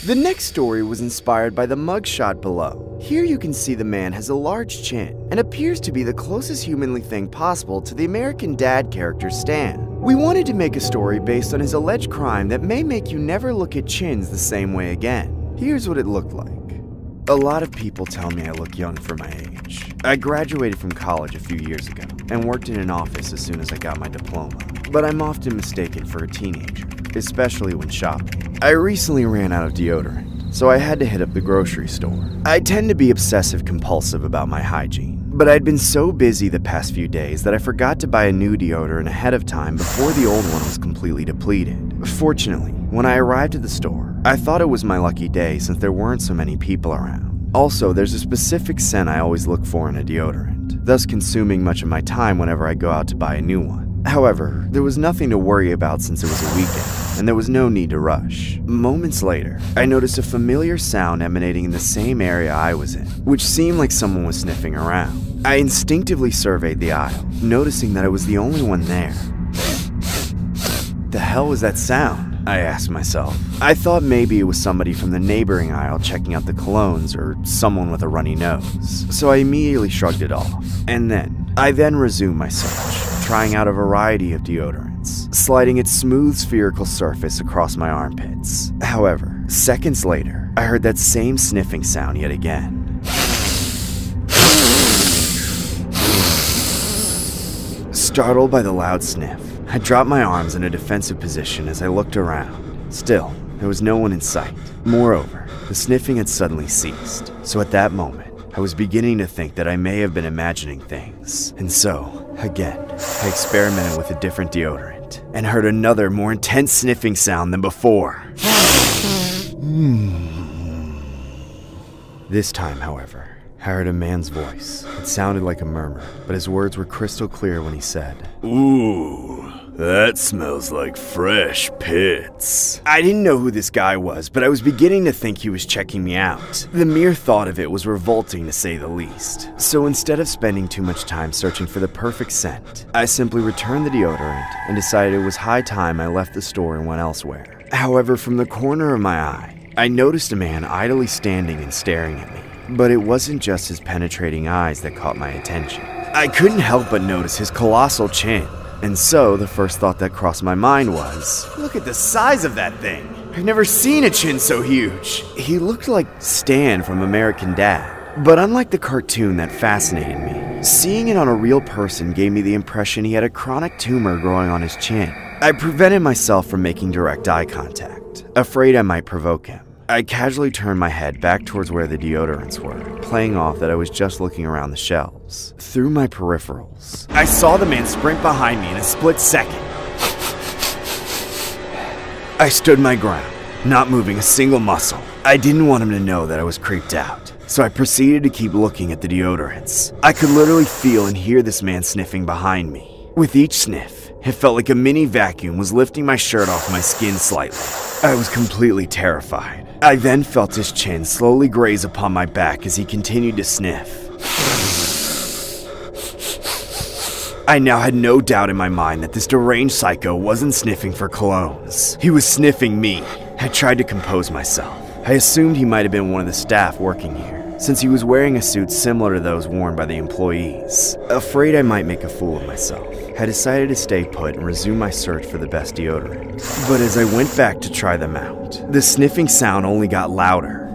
The next story was inspired by the mugshot below. Here you can see the man has a large chin and appears to be the closest humanly thing possible to the American Dad character Stan. We wanted to make a story based on his alleged crime that may make you never look at chins the same way again. Here's what it looked like. A lot of people tell me I look young for my age. I graduated from college a few years ago and worked in an office as soon as I got my diploma, but I'm often mistaken for a teenager, especially when shopping. I recently ran out of deodorant, so I had to hit up the grocery store. I tend to be obsessive compulsive about my hygiene, but I'd been so busy the past few days that I forgot to buy a new deodorant ahead of time before the old one was completely depleted. Fortunately, when I arrived at the store, I thought it was my lucky day since there weren't so many people around. Also, there's a specific scent I always look for in a deodorant, thus consuming much of my time whenever I go out to buy a new one. However, there was nothing to worry about since it was a weekend, and there was no need to rush. Moments later, I noticed a familiar sound emanating in the same area I was in, which seemed like someone was sniffing around. I instinctively surveyed the aisle, noticing that I was the only one there. The hell was that sound? I asked myself. I thought maybe it was somebody from the neighboring aisle checking out the colognes or someone with a runny nose, so I immediately shrugged it off. I then resumed my search, trying out a variety of deodorants, sliding its smooth spherical surface across my armpits. However, seconds later, I heard that same sniffing sound yet again. Startled by the loud sniff, I dropped my arms in a defensive position as I looked around. Still, there was no one in sight. Moreover, the sniffing had suddenly ceased, so at that moment, I was beginning to think that I may have been imagining things. And so, again, I experimented with a different deodorant and heard another more intense sniffing sound than before. This time, however, I heard a man's voice. It sounded like a murmur, but his words were crystal clear when he said, "Ooh, that smells like fresh pits." I didn't know who this guy was, but I was beginning to think he was checking me out. The mere thought of it was revolting to say the least. So instead of spending too much time searching for the perfect scent, I simply returned the deodorant and decided it was high time I left the store and went elsewhere. However, from the corner of my eye, I noticed a man idly standing and staring at me. But it wasn't just his penetrating eyes that caught my attention. I couldn't help but notice his colossal chin. And so, the first thought that crossed my mind was, look at the size of that thing. I've never seen a chin so huge. He looked like Stan from American Dad. But unlike the cartoon that fascinated me, seeing it on a real person gave me the impression he had a chronic tumor growing on his chin. I prevented myself from making direct eye contact, afraid I might provoke him. I casually turned my head back towards where the deodorants were, playing off that I was just looking around the shelves. Through my peripherals, I saw the man sprint behind me in a split second. I stood my ground, not moving a single muscle. I didn't want him to know that I was creeped out, so I proceeded to keep looking at the deodorants. I could literally feel and hear this man sniffing behind me. With each sniff, it felt like a mini vacuum was lifting my shirt off my skin slightly. I was completely terrified. I then felt his chin slowly graze upon my back as he continued to sniff. I now had no doubt in my mind that this deranged psycho wasn't sniffing for colognes. He was sniffing me. I tried to compose myself. I assumed he might have been one of the staff working here, since he was wearing a suit similar to those worn by the employees. Afraid I might make a fool of myself, I decided to stay put and resume my search for the best deodorant. But as I went back to try them out, the sniffing sound only got louder.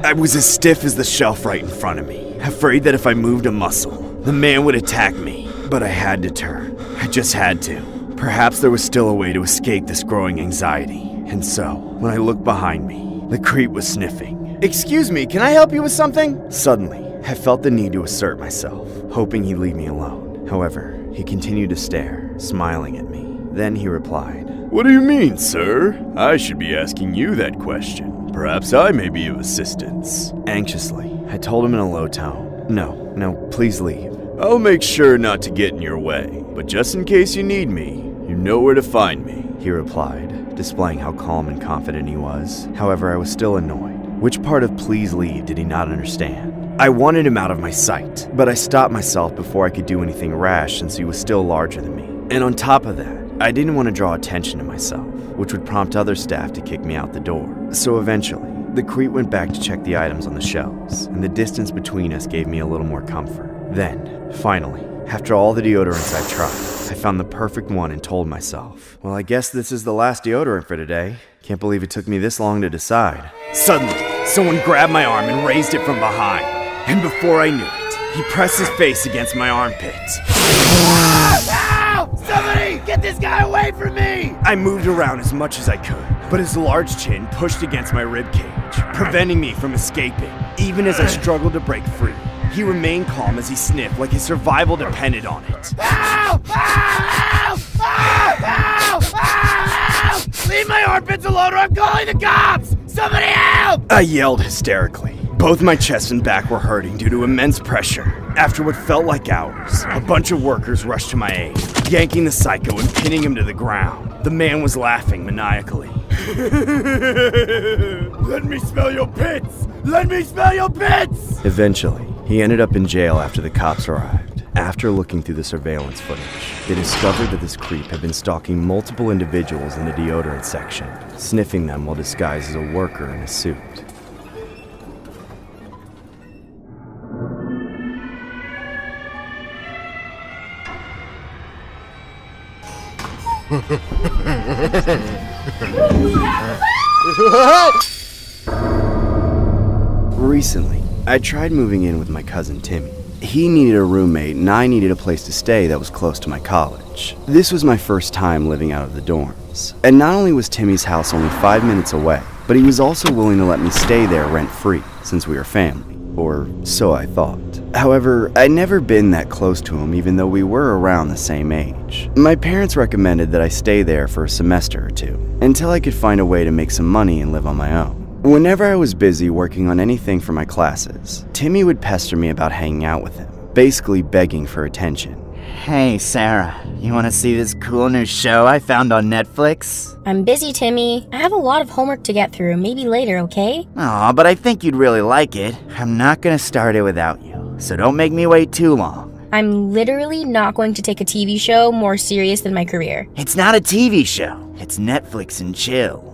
I was as stiff as the shelf right in front of me, afraid that if I moved a muscle, the man would attack me. But I had to turn. I just had to. Perhaps there was still a way to escape this growing anxiety. And so, when I looked behind me, the creep was sniffing. "Excuse me, can I help you with something?" Suddenly, I felt the need to assert myself, hoping he'd leave me alone. However, he continued to stare, smiling at me. Then he replied, "What do you mean, sir? I should be asking you that question. Perhaps I may be of assistance." Anxiously, I told him in a low tone, No, please leave. "I'll make sure not to get in your way, but just in case you need me, you know where to find me," he replied, displaying how calm and confident he was. However, I was still annoyed. Which part of "please leave" did he not understand? I wanted him out of my sight, but I stopped myself before I could do anything rash since he was still larger than me. And on top of that, I didn't want to draw attention to myself, which would prompt other staff to kick me out the door. So eventually, the creep went back to check the items on the shelves, and the distance between us gave me a little more comfort. Then, finally, after all the deodorants I tried, I found the perfect one and told myself, well, I guess this is the last deodorant for today. Can't believe it took me this long to decide. Suddenly, someone grabbed my arm and raised it from behind. And before I knew it, he pressed his face against my armpit. Ow! Somebody, get this guy away from me! I moved around as much as I could, but his large chin pushed against my ribcage, preventing me from escaping. Even as I struggled to break free, he remained calm as he sniffed like his survival depended on it. Ow! Ow! Ow! Ow! Ow! Ow! Leave my armpits alone or I'm calling the cops! Somebody help! I yelled hysterically. Both my chest and back were hurting due to immense pressure. After what felt like hours, a bunch of workers rushed to my aid, yanking the psycho and pinning him to the ground. The man was laughing maniacally. Let me smell your pits! Let me smell your pits! Eventually, he ended up in jail after the cops arrived. After looking through the surveillance footage, they discovered that this creep had been stalking multiple individuals in the deodorant section, sniffing them while disguised as a worker in a suit. Recently, I tried moving in with my cousin Timmy. He needed a roommate and I needed a place to stay that was close to my college. This was my first time living out of the dorms. And not only was Timmy's house only 5 minutes away, but he was also willing to let me stay there rent-free since we were family. Or so I thought. However, I'd never been that close to him even though we were around the same age. My parents recommended that I stay there for a semester or two, until I could find a way to make some money and live on my own. Whenever I was busy working on anything for my classes, Timmy would pester me about hanging out with him, basically begging for attention. Hey, Sarah, you want to see this cool new show I found on Netflix? I'm busy, Timmy. I have a lot of homework to get through. Maybe later, okay? Aw, but I think you'd really like it. I'm not gonna start it without you, so don't make me wait too long. I'm literally not going to take a TV show more serious than my career. It's not a TV show. It's Netflix and chill.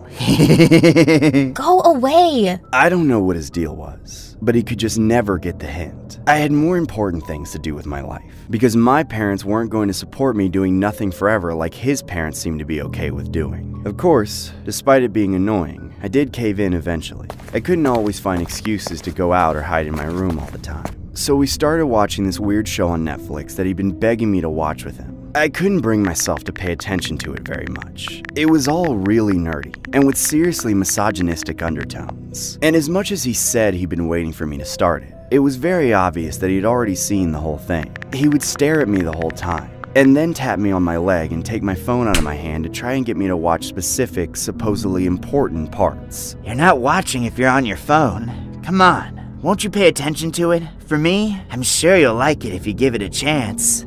Go away! I don't know what his deal was, but he could just never get the hint. I had more important things to do with my life, because my parents weren't going to support me doing nothing forever like his parents seemed to be okay with doing. Of course, despite it being annoying, I did cave in eventually. I couldn't always find excuses to go out or hide in my room all the time. So we started watching this weird show on Netflix that he'd been begging me to watch with him. I couldn't bring myself to pay attention to it very much. It was all really nerdy, and with seriously misogynistic undertones. And as much as he said he'd been waiting for me to start it, it was very obvious that he'd already seen the whole thing. He would stare at me the whole time, and then tap me on my leg and take my phone out of my hand to try and get me to watch specific, supposedly important parts. You're not watching if you're on your phone. Come on, won't you pay attention to it? For me, I'm sure you'll like it if you give it a chance.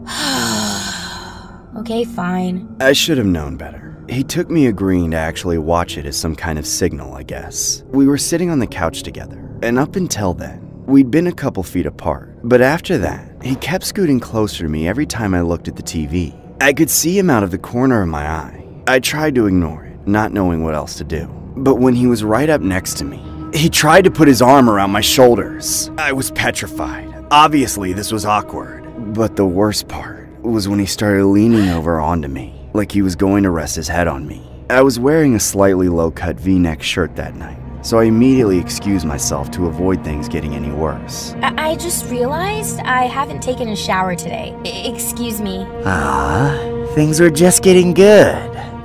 Okay, fine. I should have known better. He took me agreeing to actually watch it as some kind of signal, I guess. We were sitting on the couch together, and up until then, we'd been a couple feet apart. But after that, he kept scooting closer to me every time I looked at the TV. I could see him out of the corner of my eye. I tried to ignore it, not knowing what else to do. But when he was right up next to me, he tried to put his arm around my shoulders. I was petrified. Obviously, this was awkward. But the worst part was when he started leaning over onto me, like he was going to rest his head on me. I was wearing a slightly low-cut V-neck shirt that night, so I immediately excused myself to avoid things getting any worse. I just realized I haven't taken a shower today. Excuse me. Things were just getting good.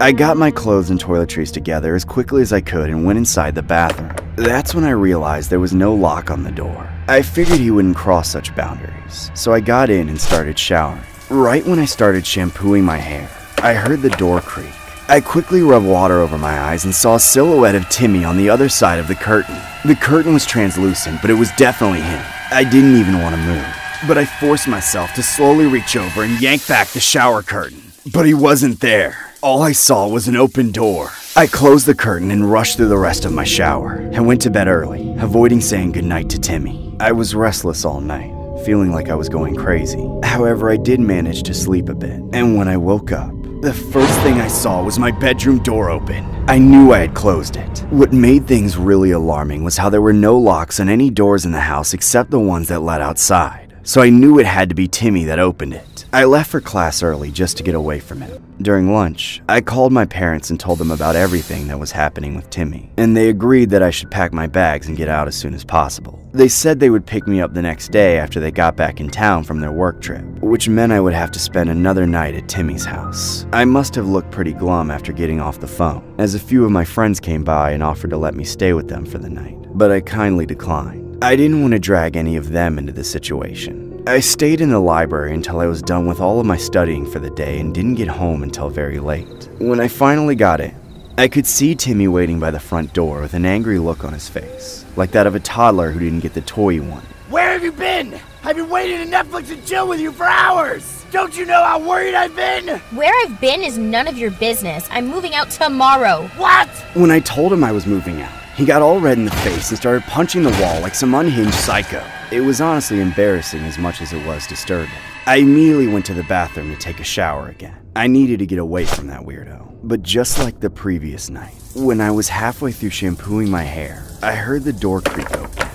I got my clothes and toiletries together as quickly as I could and went inside the bathroom. That's when I realized there was no lock on the door. I figured he wouldn't cross such boundaries, so I got in and started showering. Right when I started shampooing my hair, I heard the door creak. I quickly rubbed water over my eyes and saw a silhouette of Timmy on the other side of the curtain. The curtain was translucent, but it was definitely him. I didn't even want to move, but I forced myself to slowly reach over and yank back the shower curtain. But he wasn't there. All I saw was an open door. I closed the curtain and rushed through the rest of my shower and went to bed early, avoiding saying goodnight to Timmy. I was restless all night, feeling like I was going crazy. However, I did manage to sleep a bit, and when I woke up, The first thing I saw was my bedroom door open. I knew I had closed it. What made things really alarming was how there were no locks on any doors in the house except the ones that led outside. So I knew it had to be Timmy that opened it. I left for class early just to get away from him. During lunch, I called my parents and told them about everything that was happening with Timmy, and they agreed that I should pack my bags and get out as soon as possible. They said they would pick me up the next day after they got back in town from their work trip, which meant I would have to spend another night at Timmy's house. I must have looked pretty glum after getting off the phone, as a few of my friends came by and offered to let me stay with them for the night, but I kindly declined. I didn't want to drag any of them into the situation. I stayed in the library until I was done with all of my studying for the day and didn't get home until very late. When I finally got in, I could see Timmy waiting by the front door with an angry look on his face, like that of a toddler who didn't get the toy he wanted. Where have you been? I've been waiting to Netflix and chill with you for hours. Don't you know how worried I've been? Where I've been is none of your business. I'm moving out tomorrow. What? When I told him I was moving out, he got all red in the face and started punching the wall like some unhinged psycho. It was honestly embarrassing as much as it was disturbing. I immediately went to the bathroom to take a shower again. I needed to get away from that weirdo. But just like the previous night, when I was halfway through shampooing my hair, I heard the door creak open.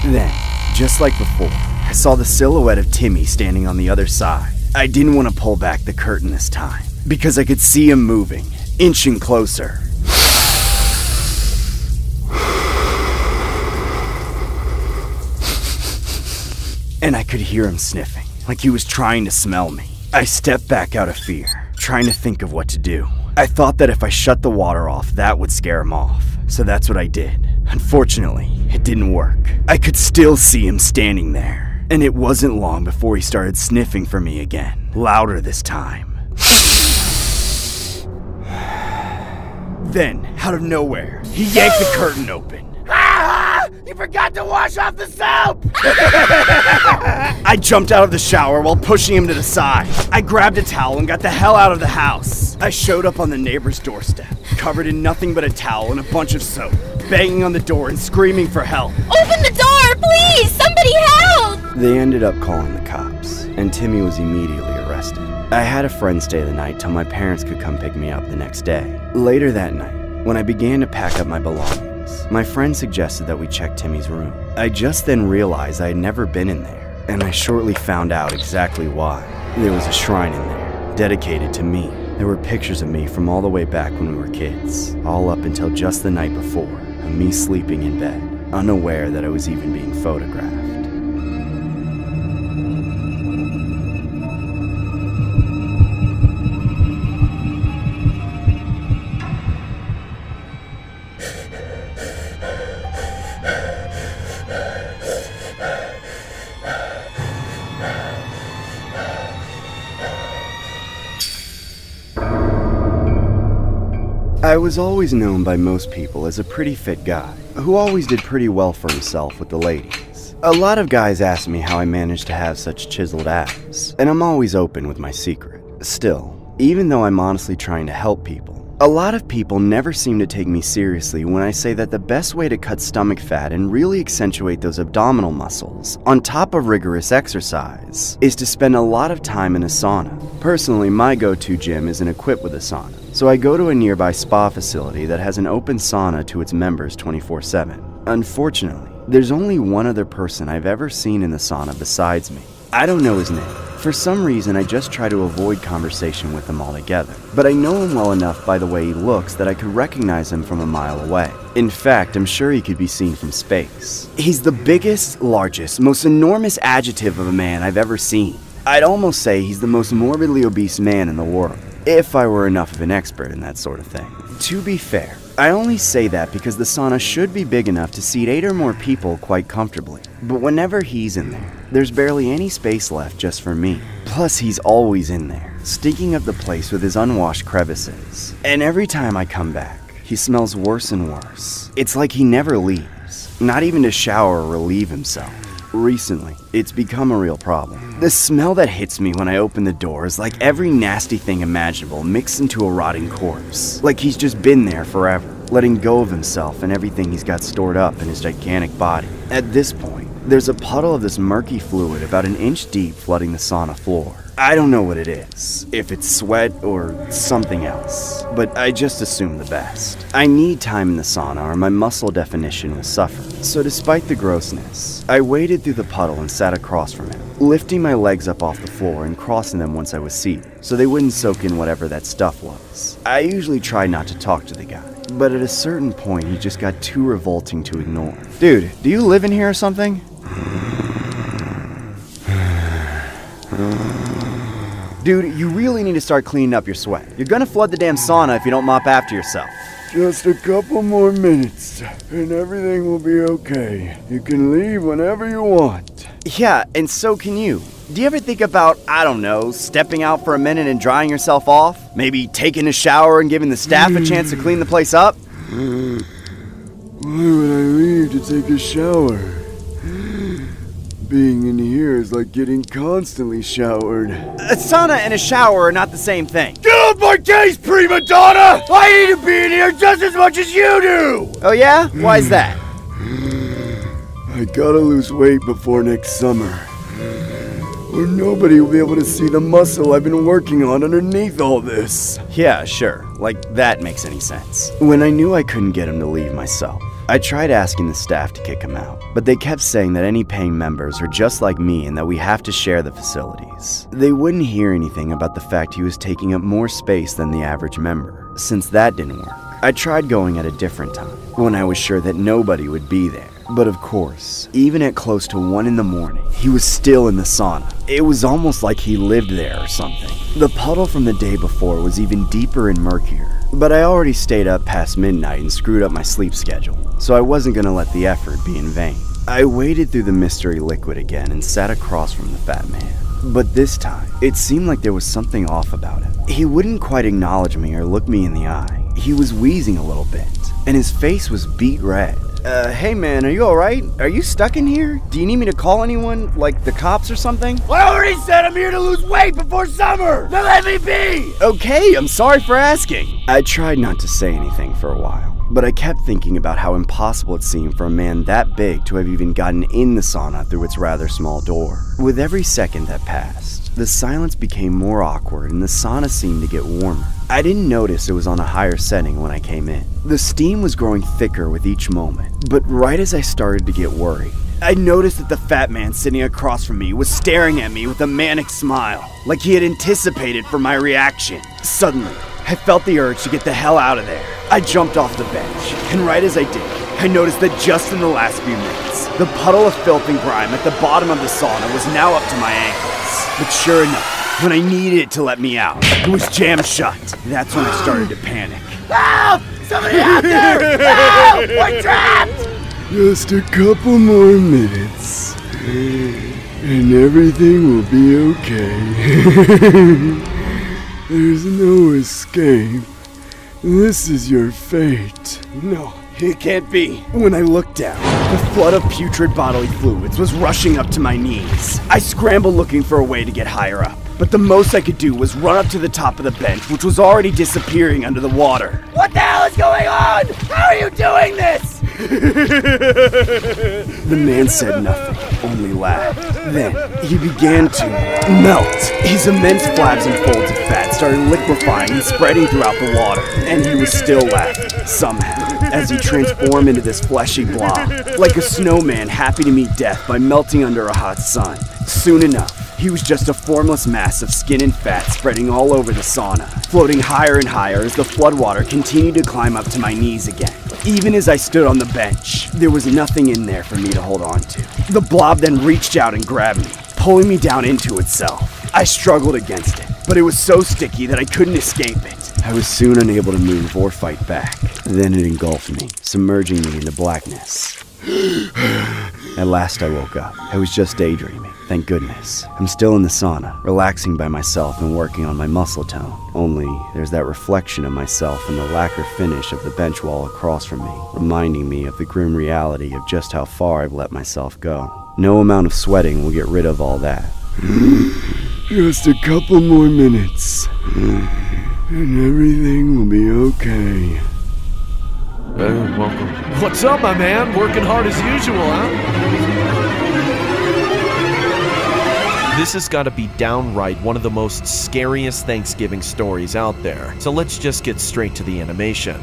Then, just like before, I saw the silhouette of Timmy standing on the other side. I didn't want to pull back the curtain this time, because I could see him moving, inching closer. And I could hear him sniffing, like he was trying to smell me. I stepped back out of fear, trying to think of what to do. I thought that if I shut the water off, that would scare him off, so that's what I did. Unfortunately, it didn't work. I could still see him standing there, and it wasn't long before he started sniffing for me again, louder this time. Then, out of nowhere, he yanked the curtain open. You forgot to wash off the soap! I jumped out of the shower while pushing him to the side. I grabbed a towel and got the hell out of the house. I showed up on the neighbor's doorstep, covered in nothing but a towel and a bunch of soap, banging on the door and screaming for help. Open the door, please! Somebody help! They ended up calling the cops, and Timmy was immediately arrested. I had a friend stay the night till my parents could come pick me up the next day. Later that night, when I began to pack up my belongings, my friend suggested that we check Timmy's room. I just then realized I had never been in there, and I shortly found out exactly why. There was a shrine in there, dedicated to me. There were pictures of me from all the way back when we were kids, all up until just the night before, of me sleeping in bed, unaware that I was even being photographed. I was always known by most people as a pretty fit guy, who always did pretty well for himself with the ladies. A lot of guys ask me how I managed to have such chiseled abs, and I'm always open with my secret. Still, even though I'm honestly trying to help people, a lot of people never seem to take me seriously when I say that the best way to cut stomach fat and really accentuate those abdominal muscles, on top of rigorous exercise, is to spend a lot of time in a sauna. Personally, my go-to gym isn't equipped with a sauna, so I go to a nearby spa facility that has an open sauna to its members 24/7. Unfortunately, there's only one other person I've ever seen in the sauna besides me. I don't know his name. For some reason, I just try to avoid conversation with him altogether, but I know him well enough by the way he looks that I could recognize him from a mile away. In fact, I'm sure he could be seen from space. He's the biggest, largest, most enormous adjective of a man I've ever seen. I'd almost say he's the most morbidly obese man in the world, if I were enough of an expert in that sort of thing. To be fair, I only say that because the sauna should be big enough to seat 8 or more people quite comfortably. But whenever he's in there, there's barely any space left just for me. Plus, he's always in there, stinking up the place with his unwashed crevices. And every time I come back, he smells worse and worse. It's like he never leaves, not even to shower or relieve himself. Recently, it's become a real problem. The smell that hits me when I open the door is like every nasty thing imaginable mixed into a rotting corpse. Like he's just been there forever, letting go of himself and everything he's got stored up in his gigantic body. At this point, there's a puddle of this murky fluid about an inch deep flooding the sauna floor. I don't know what it is, if it's sweat or something else, but I just assume the best. I need time in the sauna or my muscle definition will suffer. So despite the grossness, I waded through the puddle and sat across from him, lifting my legs up off the floor and crossing them once I was seated, so they wouldn't soak in whatever that stuff was. I usually try not to talk to the guy, but at a certain point he just got too revolting to ignore. Dude, do you live in here or something? Dude, you really need to start cleaning up your sweat. You're gonna flood the damn sauna if you don't mop after yourself. Just a couple more minutes, and everything will be okay. You can leave whenever you want. Yeah, and so can you. Do you ever think about, I don't know, stepping out for a minute and drying yourself off? Maybe taking a shower and giving the staff a chance to clean the place up? Why would I leave to take a shower? Being in here is like getting constantly showered. A sauna and a shower are not the same thing. Get off my case, prima donna! I need to be in here just as much as you do! Oh yeah? Why's that? I gotta lose weight before next summer. Or nobody will be able to see the muscle I've been working on underneath all this. Yeah, sure. Like, that makes any sense. When I knew I couldn't get him to leave myself, I tried asking the staff to kick him out, but they kept saying that any paying members are just like me and that we have to share the facilities. They wouldn't hear anything about the fact he was taking up more space than the average member. Since that didn't work, I tried going at a different time, when I was sure that nobody would be there. But of course, even at close to 1 in the morning, he was still in the sauna. It was almost like he lived there or something. The puddle from the day before was even deeper and murkier, but I already stayed up past midnight and screwed up my sleep schedule, so I wasn't gonna let the effort be in vain. I waded through the mystery liquid again and sat across from the fat man. But this time, it seemed like there was something off about him. He wouldn't quite acknowledge me or look me in the eye. He was wheezing a little bit, and his face was beet red. Hey man, are you alright? Are you stuck in here? Do you need me to call anyone, like the cops or something? I already said I'm here to lose weight before summer! Now let me be! Okay, I'm sorry for asking. I tried not to say anything for a while, but I kept thinking about how impossible it seemed for a man that big to have even gotten in the sauna through its rather small door. With every second that passed, the silence became more awkward and the sauna seemed to get warmer. I didn't notice it was on a higher setting when I came in. The steam was growing thicker with each moment, but right as I started to get worried, I noticed that the fat man sitting across from me was staring at me with a manic smile, like he had anticipated for my reaction. Suddenly, I felt the urge to get the hell out of there. I jumped off the bench, and right as I did, I noticed that just in the last few minutes, the puddle of filth and grime at the bottom of the sauna was now up to my ankles. But sure enough, when I needed it to let me out, it was jammed shut. That's when I started to panic. Help! Somebody out there! Help! We're trapped! Just a couple more minutes, and everything will be okay. There's no escape. This is your fate. No, it can't be. When I looked down, the flood of putrid bodily fluids was rushing up to my knees. I scrambled looking for a way to get higher up, but the most I could do was run up to the top of the bench, which was already disappearing under the water. What the hell is going on? How are you doing this? The man said nothing, only laughed. Then he began to melt. His immense flabs and folds of fat started liquefying and spreading throughout the water, and he was still laughing, somehow, as he transformed into this fleshy blob, like a snowman happy to meet death by melting under a hot sun. Soon enough, he was just a formless mass of skin and fat spreading all over the sauna, floating higher and higher as the floodwater continued to climb up to my knees again. Even as I stood on the bench, there was nothing in there for me to hold on to. The blob then reached out and grabbed me, pulling me down into itself. I struggled against it, but it was so sticky that I couldn't escape it. I was soon unable to move or fight back. Then it engulfed me, submerging me into blackness. At last I woke up. I was just daydreaming, thank goodness. I'm still in the sauna, relaxing by myself and working on my muscle tone. Only, there's that reflection of myself in the lacquer finish of the bench wall across from me, reminding me of the grim reality of just how far I've let myself go. No amount of sweating will get rid of all that. Just a couple more minutes, and everything will be okay. Welcome. What's up, my man? Working hard as usual, huh? This has got to be downright one of the most scariest Thanksgiving stories out there, so let's just get straight to the animation.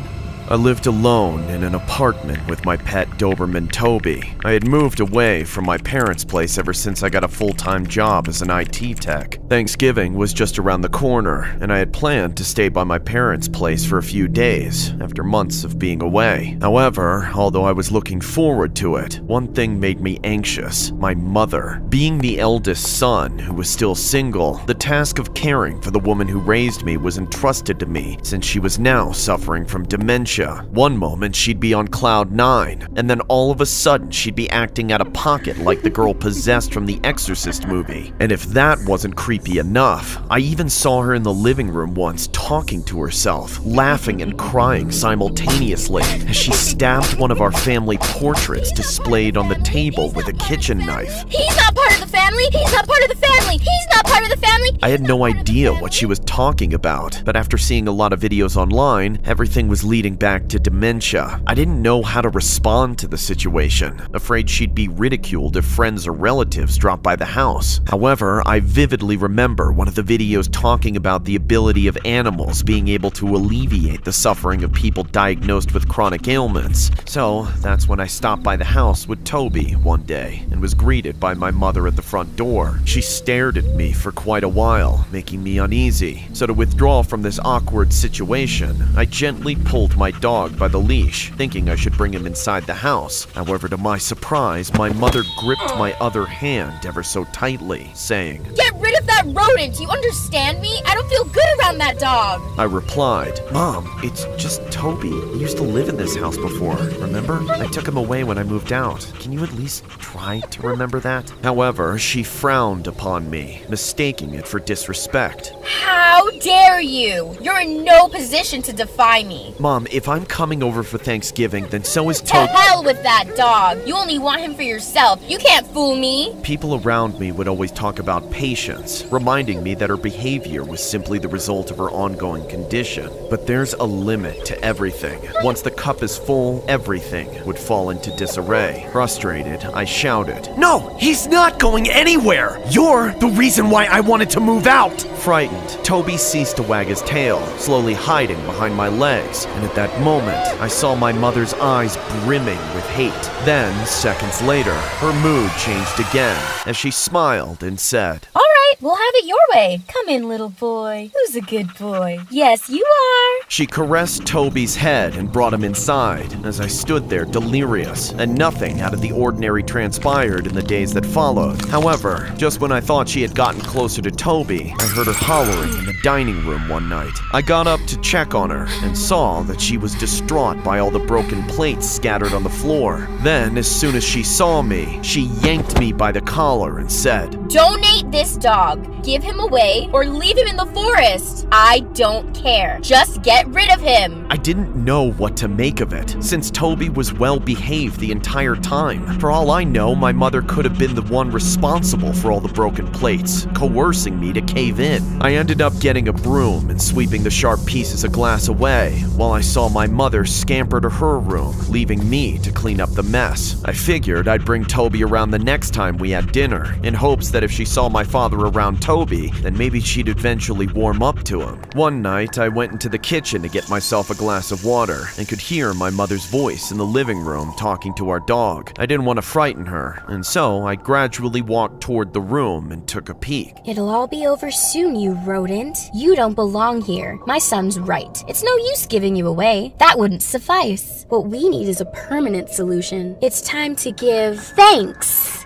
I lived alone in an apartment with my pet Doberman Toby. I had moved away from my parents' place ever since I got a full-time job as an IT tech. Thanksgiving was just around the corner, and I had planned to stay by my parents' place for a few days after months of being away. However, although I was looking forward to it, one thing made me anxious: my mother. Being the eldest son who was still single, the task of caring for the woman who raised me was entrusted to me since she was now suffering from dementia. One moment she'd be on cloud 9, and then all of a sudden she'd be acting out of pocket like the girl possessed from the Exorcist movie. And if that wasn't creepy enough, I even saw her in the living room once talking to herself, laughing and crying simultaneously as she stabbed one of our family portraits displayed on the table with a kitchen knife. He's not part of the family! He's not part of the family! He's not part of the family! I had no idea what she was talking about, but after seeing a lot of videos online, everything was leading back to dementia. I didn't know how to respond to the situation, afraid she'd be ridiculed if friends or relatives dropped by the house. However, I vividly remember one of the videos talking about the ability of animals being able to alleviate the suffering of people diagnosed with chronic ailments. So that's when I stopped by the house with Toby one day and was greeted by my mother at the front door. She stared at me for quite a while, making me uneasy. So to withdraw from this awkward situation, I gently pulled my dog by the leash, thinking I should bring him inside the house. However, to my surprise, my mother gripped my other hand ever so tightly, saying, "Get rid of that rodent! You understand me? I don't feel good around that dog!" I replied, "Mom, it's just Toby. He used to live in this house before, remember? I took him away when I moved out. Can you at least try to remember that?" However, she frowned upon me, mistaking it for disrespect. How dare you! You're in no position to defy me. Mom, if I'm coming over for Thanksgiving, then so is To Toby. hell with that dog! You only want him for yourself. You can't fool me. People around me would always talk about patience, reminding me that her behavior was simply the result of her ongoing condition. But there's a limit to everything. Once the cup is full, everything would fall into disarray. Frustrated, I shouted, "No, he's not going anywhere! You're the reason why I wanted to move out!" Frightened, Toby ceased to wag his tail, slowly hiding behind my legs, and at that moment, I saw my mother's eyes brimming with hate. Then, seconds later, her mood changed again as she smiled and said, All right, we'll have it your way. Come in, little boy. Who's a good boy? Yes, you are. She caressed Toby's head and brought him inside as I stood there delirious, and nothing out of the ordinary transpired in the days that followed. However, just when I thought she had gotten closer to Toby, I heard her hollering in the dining room one night. I got up to check on her and saw that she was distraught by all the broken plates scattered on the floor. Then, as soon as she saw me, she yanked me by the collar and said, Donate this dog. Give him away or leave him in the forest. I don't care. Just get rid of him. I didn't know what to make of it, since Toby was well behaved the entire time. For all I know, my mother could have been the one responsible for all the broken plates, coercing me to cave in. I ended up getting a broom and sweeping the sharp pieces of glass away, while I saw my mother scamper to her room, leaving me to clean up the mess. I figured I'd bring Toby around the next time we had dinner, in hopes that if she saw my father around Toby, then maybe she'd eventually warm up to him. One night, I went into the kitchen to get myself a glass of water, and could hear my mother's voice in the living room talking to our dog. I didn't want to frighten her, and so I gradually walked toward the room and took a peek. It'll all be over soon, you rodent. You don't belong here. My son's right. It's no use giving you away. That wouldn't suffice. What we need is a permanent solution. It's time to give thanks.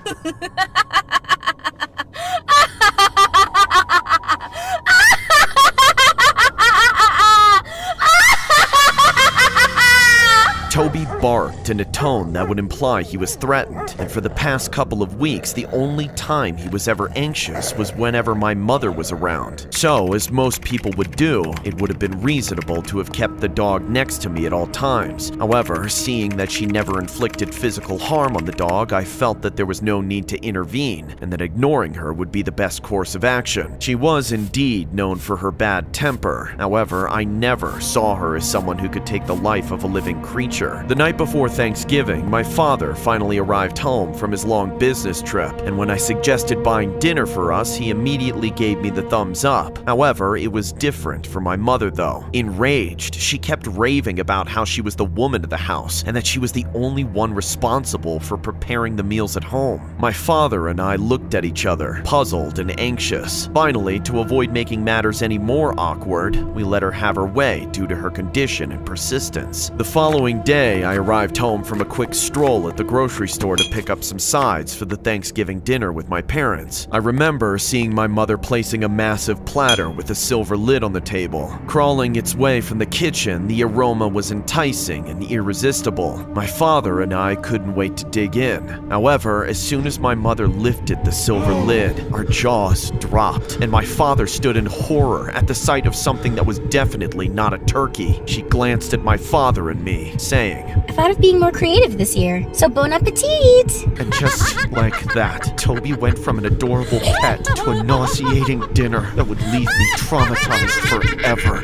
Toby barked in a tone that would imply he was threatened, and for the past couple of weeks, the only time he was ever anxious was whenever my mother was around. So, as most people would do, it would have been reasonable to have kept the dog next to me at all times. However, seeing that she never inflicted physical harm on the dog, I felt that there was no need to intervene, and that ignoring her would be the best course of action. She was indeed known for her bad temper. However, I never saw her as someone who could take the life of a living creature. later. The night before Thanksgiving, my father finally arrived home from his long business trip, and when I suggested buying dinner for us, he immediately gave me the thumbs up. However, it was different for my mother though. Enraged, she kept raving about how she was the woman of the house and that she was the only one responsible for preparing the meals at home. My father and I looked at each other, puzzled and anxious. Finally, to avoid making matters any more awkward, we let her have her way due to her condition and persistence. The following day, I arrived home from a quick stroll at the grocery store to pick up some sides for the Thanksgiving dinner with my parents. I remember seeing my mother placing a massive platter with a silver lid on the table. Crawling its way from the kitchen, the aroma was enticing and irresistible. My father and I couldn't wait to dig in. However, as soon as my mother lifted the silver lid, our jaws dropped, and my father stood in horror at the sight of something that was definitely not a turkey. She glanced at my father and me, saying, I thought of being more creative this year, so bon appetit! And just like that, Toby went from an adorable pet to a nauseating dinner that would leave me traumatized forever.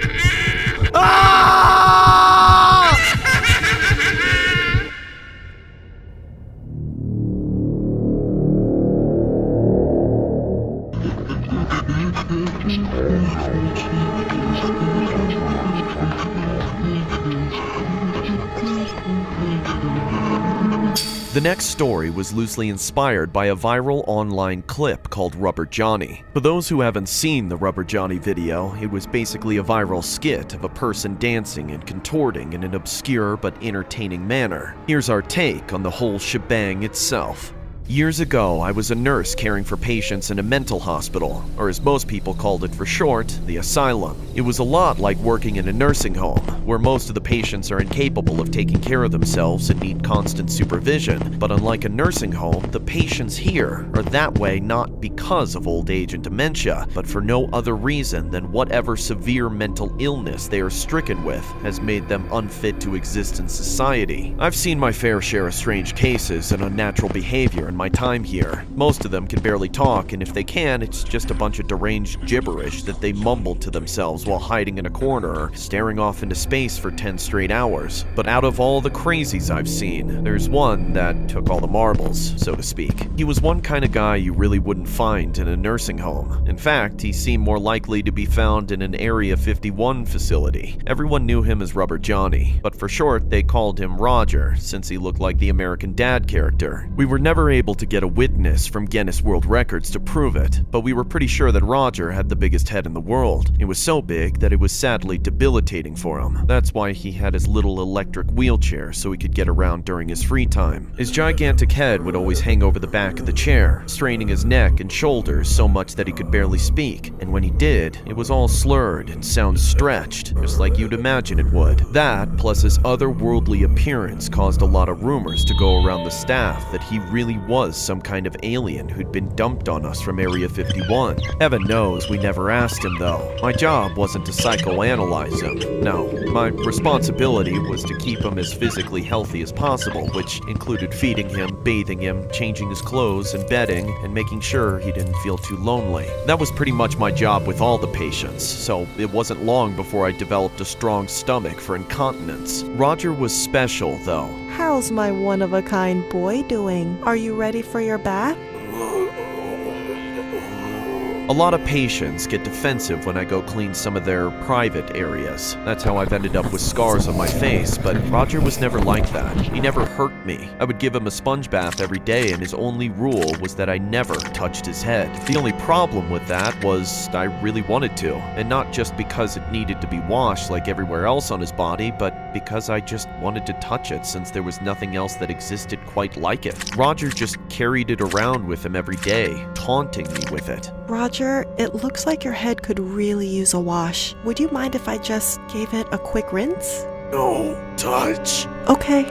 Ah! The next story was loosely inspired by a viral online clip called Rubber Johnny. For those who haven't seen the Rubber Johnny video, it was basically a viral skit of a person dancing and contorting in an obscure but entertaining manner. Here's our take on the whole shebang itself. Years ago, I was a nurse caring for patients in a mental hospital, or as most people called it for short, the asylum. It was a lot like working in a nursing home, where most of the patients are incapable of taking care of themselves and need constant supervision. But unlike a nursing home, the patients here are that way not because of old age and dementia, but for no other reason than whatever severe mental illness they are stricken with has made them unfit to exist in society. I've seen my fair share of strange cases and unnatural behavior in my time here. Most of them can barely talk, and if they can, it's just a bunch of deranged gibberish that they mumble to themselves while hiding in a corner or staring off into space for 10 straight hours. But out of all the crazies I've seen, there's one that took all the marbles, so to speak. He was one kind of guy you really wouldn't find in a nursing home. In fact, he seemed more likely to be found in an Area 51 facility. Everyone knew him as Rubber Johnny, but for short, they called him Roger, since he looked like the American Dad character. We were never able to get a witness from Guinness World Records to prove it, but we were pretty sure that Roger had the biggest head in the world. It was so big that it was sadly debilitating for him. That's why he had his little electric wheelchair so he could get around during his free time. His gigantic head would always hang over the back of the chair, straining his neck and shoulders so much that he could barely speak, and when he did, it was all slurred and sound stretched, just like you'd imagine it would. That, plus his otherworldly appearance, caused a lot of rumors to go around the staff that he really was some kind of alien who'd been dumped on us from Area 51. Heaven knows we never asked him though. My job wasn't to psychoanalyze him. No, my responsibility was to keep him as physically healthy as possible, which included feeding him, bathing him, changing his clothes and bedding, and making sure he didn't feel too lonely. That was pretty much my job with all the patients, so it wasn't long before I developed a strong stomach for incontinence. Roger was special though. How's my one-of-a-kind boy doing? Are you ready for your bath? A lot of patients get defensive when I go clean some of their private areas. That's how I've ended up with scars on my face, but Roger was never like that. He never hurt me. I would give him a sponge bath every day, and his only rule was that I never touched his head. The only problem with that was I really wanted to, and not just because it needed to be washed like everywhere else on his body, but because I just wanted to touch it since there was nothing else that existed quite like it. Roger just carried it around with him every day, taunting me with it. Roger, it looks like your head could really use a wash. Would you mind if I just gave it a quick rinse? No touch. Okay.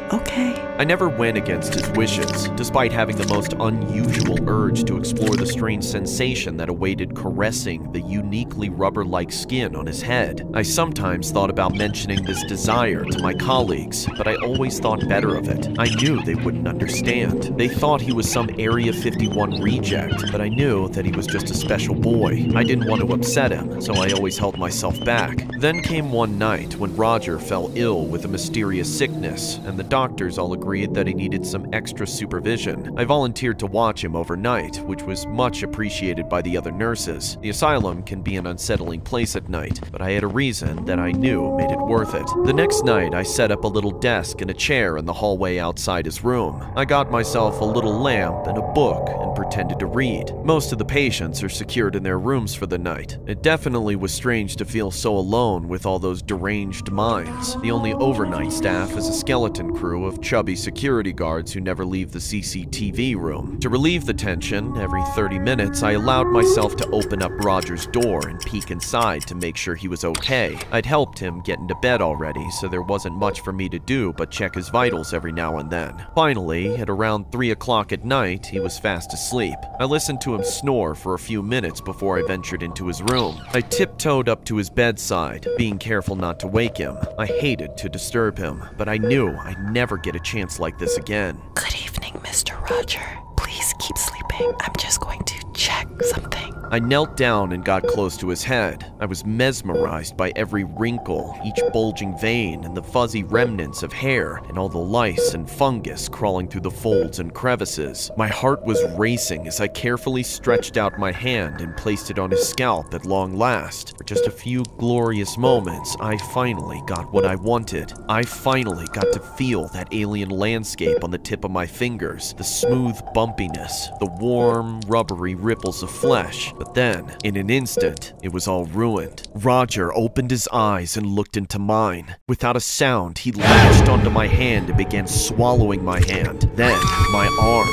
I never went against his wishes, despite having the most unusual urge to explore the strange sensation that awaited caressing the uniquely rubber-like skin on his head. I sometimes thought about mentioning this desire to my colleagues, but I always thought better of it. I knew they wouldn't understand. They thought he was some Area 51 reject, but I knew that he was just a special boy. I didn't want to upset him, so I always held myself back. Then came one night when Roger fell ill with a mysterious mysterious sickness, and the doctors all agreed that he needed some extra supervision. I volunteered to watch him overnight, which was much appreciated by the other nurses. The asylum can be an unsettling place at night, but I had a reason that I knew made it worth it. The next night, I set up a little desk and a chair in the hallway outside his room. I got myself a little lamp and a book and pretended to read. Most of the patients are secured in their rooms for the night. It definitely was strange to feel so alone with all those deranged minds. The only overnight staff is a skeleton crew of chubby security guards who never leave the CCTV room. To relieve the tension, every 30 minutes I allowed myself to open up Roger's door and peek inside to make sure he was okay. I'd helped him get into bed already, so there wasn't much for me to do but check his vitals every now and then. Finally, at around 3 o'clock at night, he was fast asleep. I listened to him snore for a few minutes before I ventured into his room. I tiptoed up to his bedside, being careful not to wake him. I hated to disturb him, but I knew I'd never get a chance like this again. Good evening, Mr. Roger. Please keep sleeping. I'm just going to check something. I knelt down and got close to his head. I was mesmerized by every wrinkle, each bulging vein, and the fuzzy remnants of hair, and all the lice and fungus crawling through the folds and crevices. My heart was racing as I carefully stretched out my hand and placed it on his scalp at long last. For just a few glorious moments, I finally got what I wanted. I finally got to feel that alien landscape on the tip of my fingers, the smooth bumpiness, the warm, rubbery ripples of flesh. But then, in an instant, it was all ruined. Roger opened his eyes and looked into mine. Without a sound, he latched onto my hand and began swallowing my hand. Then, my arm.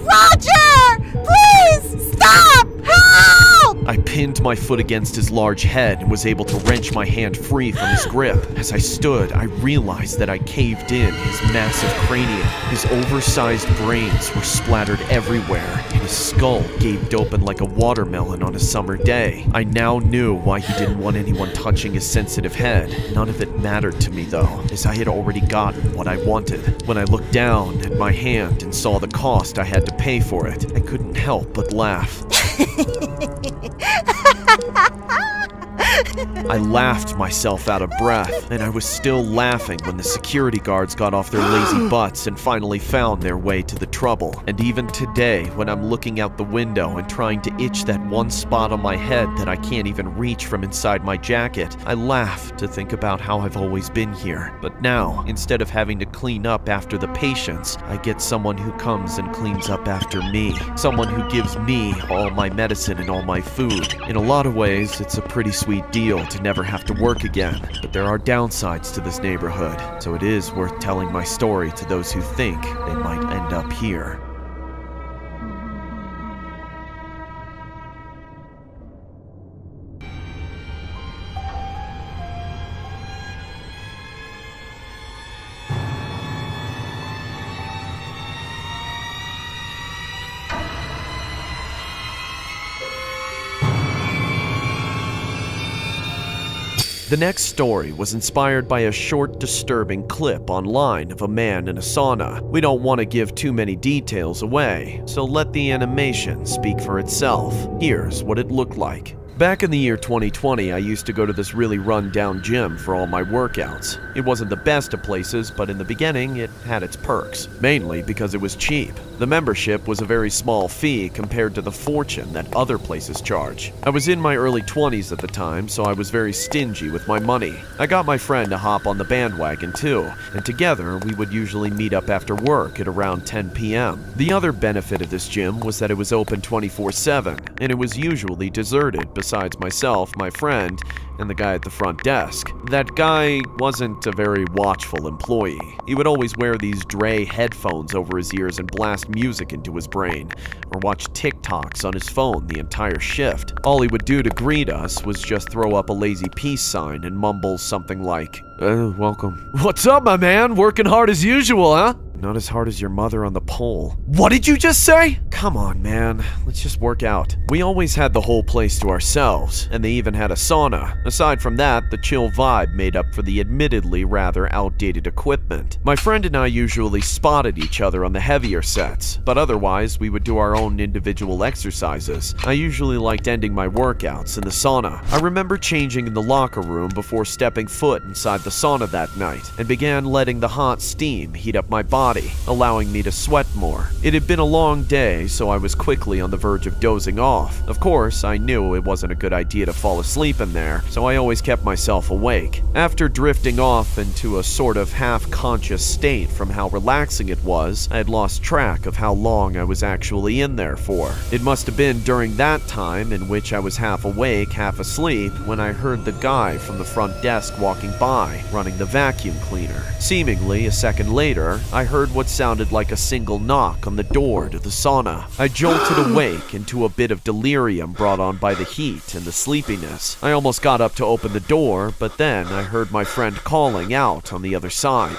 Roger! Please! Stop! Help! I pinned my foot against his large head and was able to wrench my hand free from his grip. As I stood, I realized that I caved in his massive cranium. His oversized brains were splattered everywhere, and his skull gaped open like a watermelon on a summer day. I now knew why he didn't want anyone touching his sensitive head. None of it mattered to me though, as I had already gotten what I wanted. When I looked down at my hand and saw the cost I had to pay for it, I couldn't help but laugh. I laughed myself out of breath, and I was still laughing when the security guards got off their lazy butts and finally found their way to the trouble. And even today, when I'm looking out the window and trying to itch that one spot on my head that I can't even reach from inside my jacket, I laugh to think about how I've always been here. But now, instead of having to clean up after the patients, I get someone who comes and cleans up after me. Someone who gives me all my medicine and all my food. In a lot of ways, it's a pretty sweet deal to never have to work again, but there are downsides to this neighborhood, so it is worth telling my story to those who think they might end up here. The next story was inspired by a short, disturbing clip online of a man in a sauna. We don't want to give too many details away, so let the animation speak for itself. Here's what it looked like. Back in the year 2020, I used to go to this really run-down gym for all my workouts. It wasn't the best of places, but in the beginning, it had its perks, mainly because it was cheap. The membership was a very small fee compared to the fortune that other places charge. I was in my early 20s at the time, so I was very stingy with my money. I got my friend to hop on the bandwagon too, and together we would usually meet up after work at around 10 p.m. The other benefit of this gym was that it was open 24/7, and it was usually deserted besides myself, my friend, and the guy at the front desk. That guy wasn't a very watchful employee. He would always wear these Dre headphones over his ears and blast music into his brain, or watch TikToks on his phone the entire shift. All he would do to greet us was just throw up a lazy peace sign and mumble something like, welcome. What's up, my man? Working hard as usual, huh? not as hard as your mother on the pole. What did you just say? Come on, man. Let's just work out. We always had the whole place to ourselves, and they even had a sauna. Aside from that, the chill vibe made up for the admittedly rather outdated equipment. My friend and I usually spotted each other on the heavier sets, but otherwise we would do our own individual exercises. I usually liked ending my workouts in the sauna. I remember changing in the locker room before stepping foot inside the sauna that night, and began letting the hot steam heat up my body, allowing me to sweat more. It had been a long day, so I was quickly on the verge of dozing off. Of course, I knew it wasn't a good idea to fall asleep in there, so I always kept myself awake. After drifting off into a sort of half-conscious state from how relaxing it was, I had lost track of how long I was actually in there for. It must have been during that time in which I was half awake, half asleep, when I heard the guy from the front desk walking by, running the vacuum cleaner. Seemingly a second later, I heard what sounded like a single knock on the door to the sauna. I jolted awake into a bit of delirium brought on by the heat and the sleepiness. I almost got up to open the door, but then I heard my friend calling out on the other side.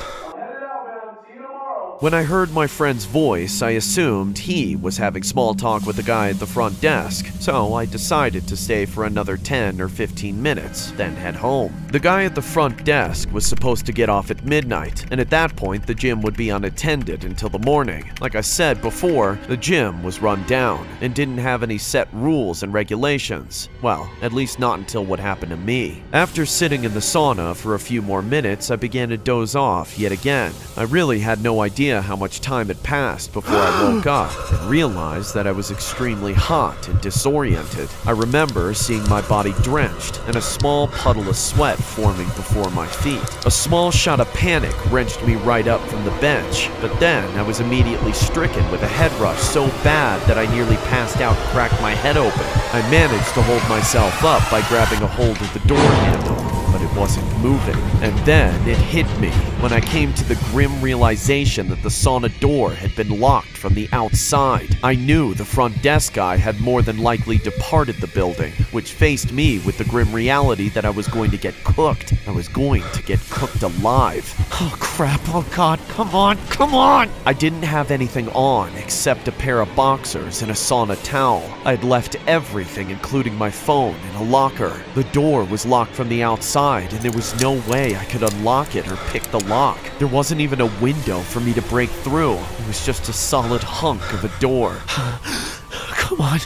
When I heard my friend's voice, I assumed he was having small talk with the guy at the front desk, so I decided to stay for another 10 or 15 minutes, then head home. The guy at the front desk was supposed to get off at midnight, and at that point the gym would be unattended until the morning. Like I said before, the gym was run down, and didn't have any set rules and regulations. Well, at least not until what happened to me. After sitting in the sauna for a few more minutes, I began to doze off yet again. I really had no idea how much time had passed before I woke up and realized that I was extremely hot and disoriented. I remember seeing my body drenched and a small puddle of sweat forming before my feet. A small shot of panic wrenched me right up from the bench, but then I was immediately stricken with a head rush so bad that I nearly passed out and cracked my head open. I managed to hold myself up by grabbing a hold of the door handle, but it wasn't moving. And then it hit me when I came to the grim realization that the sauna door had been locked from the outside. I knew the front desk guy had more than likely departed the building, which faced me with the grim reality that I was going to get cooked. I was going to get cooked alive. Oh crap, oh god, come on, come on! I didn't have anything on except a pair of boxers and a sauna towel. I had left everything, including my phone, in a locker. The door was locked from the outside, and there was no way I could unlock it or pick the lock. There wasn't even a window for me to break through. It was just a solid hunk of a door. Come on,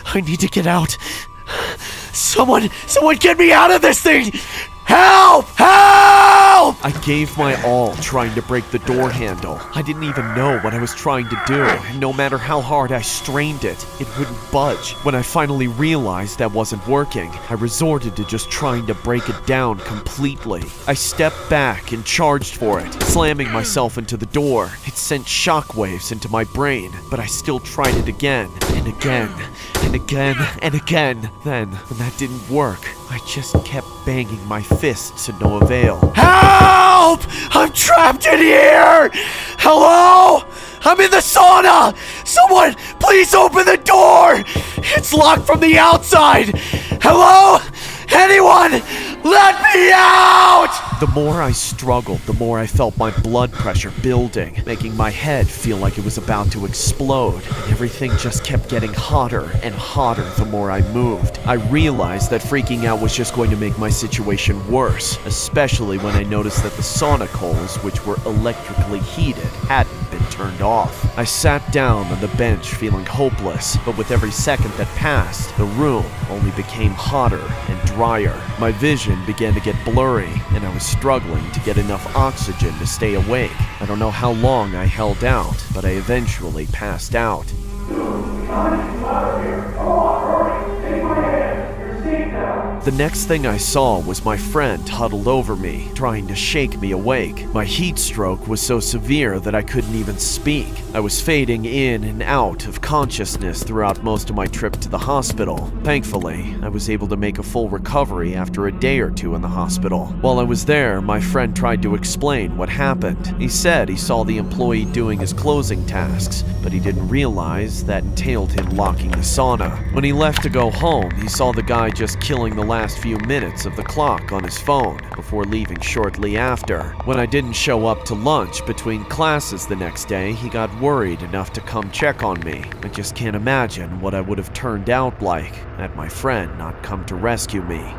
I need to get out. Someone get me out of this thing! Help! Help! I gave my all trying to break the door handle. I didn't even know what I was trying to do, and no matter how hard I strained it, it wouldn't budge. When I finally realized that wasn't working, I resorted to just trying to break it down completely. I stepped back and charged for it, slamming myself into the door. It sent shockwaves into my brain, but I still tried it again, and again, and again, and again. Then, when that didn't work, I just kept banging my fists to no avail. Help! I'm trapped in here! Hello? I'm in the sauna! Someone, please open the door! It's locked from the outside! Hello? Anyone? Let me out! The more I struggled, the more I felt my blood pressure building, making my head feel like it was about to explode, and everything just kept getting hotter and hotter the more I moved. I realized that freaking out was just going to make my situation worse, especially when I noticed that the sauna coals, which were electrically heated, hadn't been turned off. I sat down on the bench feeling hopeless, but with every second that passed, the room only became hotter and drier. My vision began to get blurry, and I was struggling to get enough oxygen to stay awake. I don't know how long I held out, but I eventually passed out. The next thing I saw was my friend huddled over me, trying to shake me awake. My heat stroke was so severe that I couldn't even speak. I was fading in and out of consciousness throughout most of my trip to the hospital. Thankfully, I was able to make a full recovery after a day or two in the hospital. While I was there, my friend tried to explain what happened. He said he saw the employee doing his closing tasks, but he didn't realize that entailed him locking the sauna. When he left to go home, he saw the guy just killing the last few minutes of the clock on his phone before leaving shortly after. When I didn't show up to lunch between classes the next day, he got worried enough to come check on me. I just can't imagine what I would have turned out like had my friend not come to rescue me.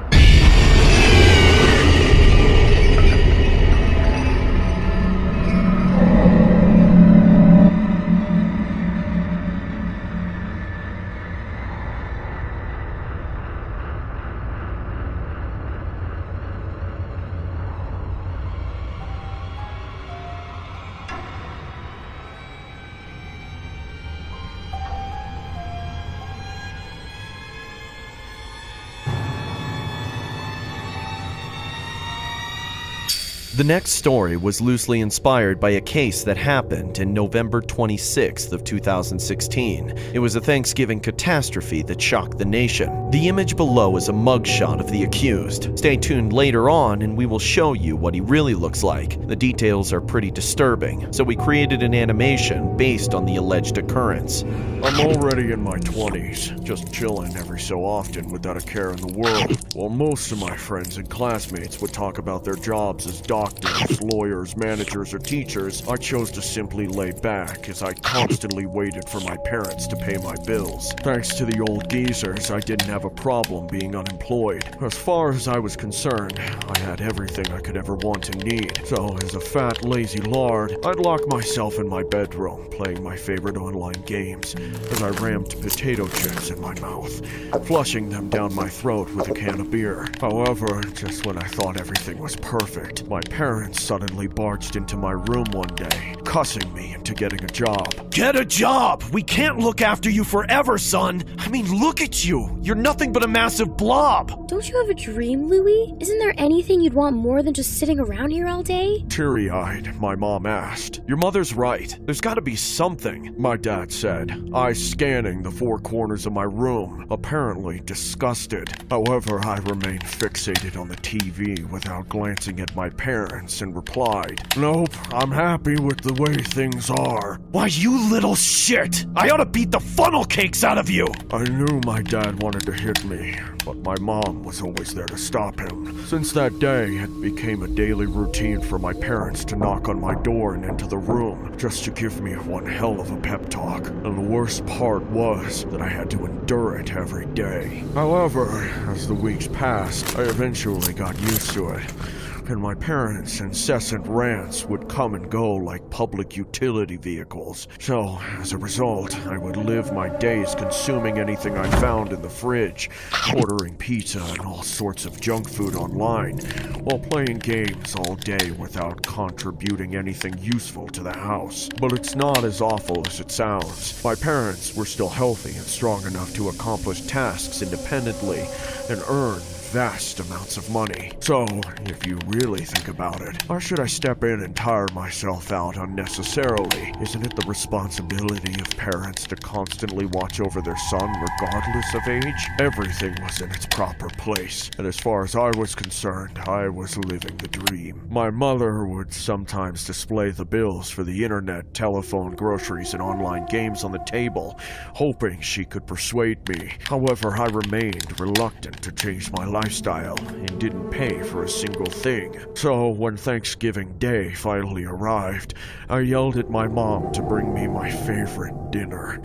The next story was loosely inspired by a case that happened in November 26th of 2016. It was a Thanksgiving catastrophe that shocked the nation. The image below is a mugshot of the accused. Stay tuned later on and we will show you what he really looks like. The details are pretty disturbing, so we created an animation based on the alleged occurrence. I'm already in my 20s, just chilling every so often without a care in the world. While most of my friends and classmates would talk about their jobs as doctors, lawyers, managers, or teachers, I chose to simply lay back as I constantly waited for my parents to pay my bills. Thanks to the old geezers, I didn't have a problem being unemployed. As far as I was concerned, I had everything I could ever want and need. So, as a fat, lazy lard, I'd lock myself in my bedroom, playing my favorite online games, as I rammed potato chips in my mouth, flushing them down my throat with a can of beer. However, just when I thought everything was perfect, my parents suddenly barged into my room one day, cussing me into getting a job. Get a job! We can't look after you forever, son! I mean, look at you! You're nothing but a massive blob! Don't you have a dream, Louis? Isn't there anything you'd want more than just sitting around here all day? Teary-eyed, my mom asked. Your mother's right. There's gotta be something. My dad said, eyes scanning the four corners of my room, apparently disgusted. However, I remained fixated on the TV without glancing at my parents and replied, "Nope, I'm happy with the way things are." Why, you little shit! I ought to beat the funnel cakes out of you! I knew my dad wanted to hit me, but my mom was always there to stop him. Since that day, it became a daily routine for my parents to knock on my door and into the room, just to give me one hell of a pep talk. And the worst part was that I had to endure it every day. However, as the weeks passed, I eventually got used to it. And my parents' incessant rants would come and go like public utility vehicles. So, as a result, I would live my days consuming anything I found in the fridge, ordering pizza and all sorts of junk food online, while playing games all day without contributing anything useful to the house. But it's not as awful as it sounds. My parents were still healthy and strong enough to accomplish tasks independently and earn vast amounts of money. So, if you really think about it, why should I step in and tire myself out unnecessarily? Isn't it the responsibility of parents to constantly watch over their son regardless of age? Everything was in its proper place, and as far as I was concerned, I was living the dream. My mother would sometimes display the bills for the internet, telephone, groceries, and online games on the table, hoping she could persuade me. However, I remained reluctant to change my lifestyle and didn't pay for a single thing. So when Thanksgiving Day finally arrived, I yelled at my mom to bring me my favorite dinner.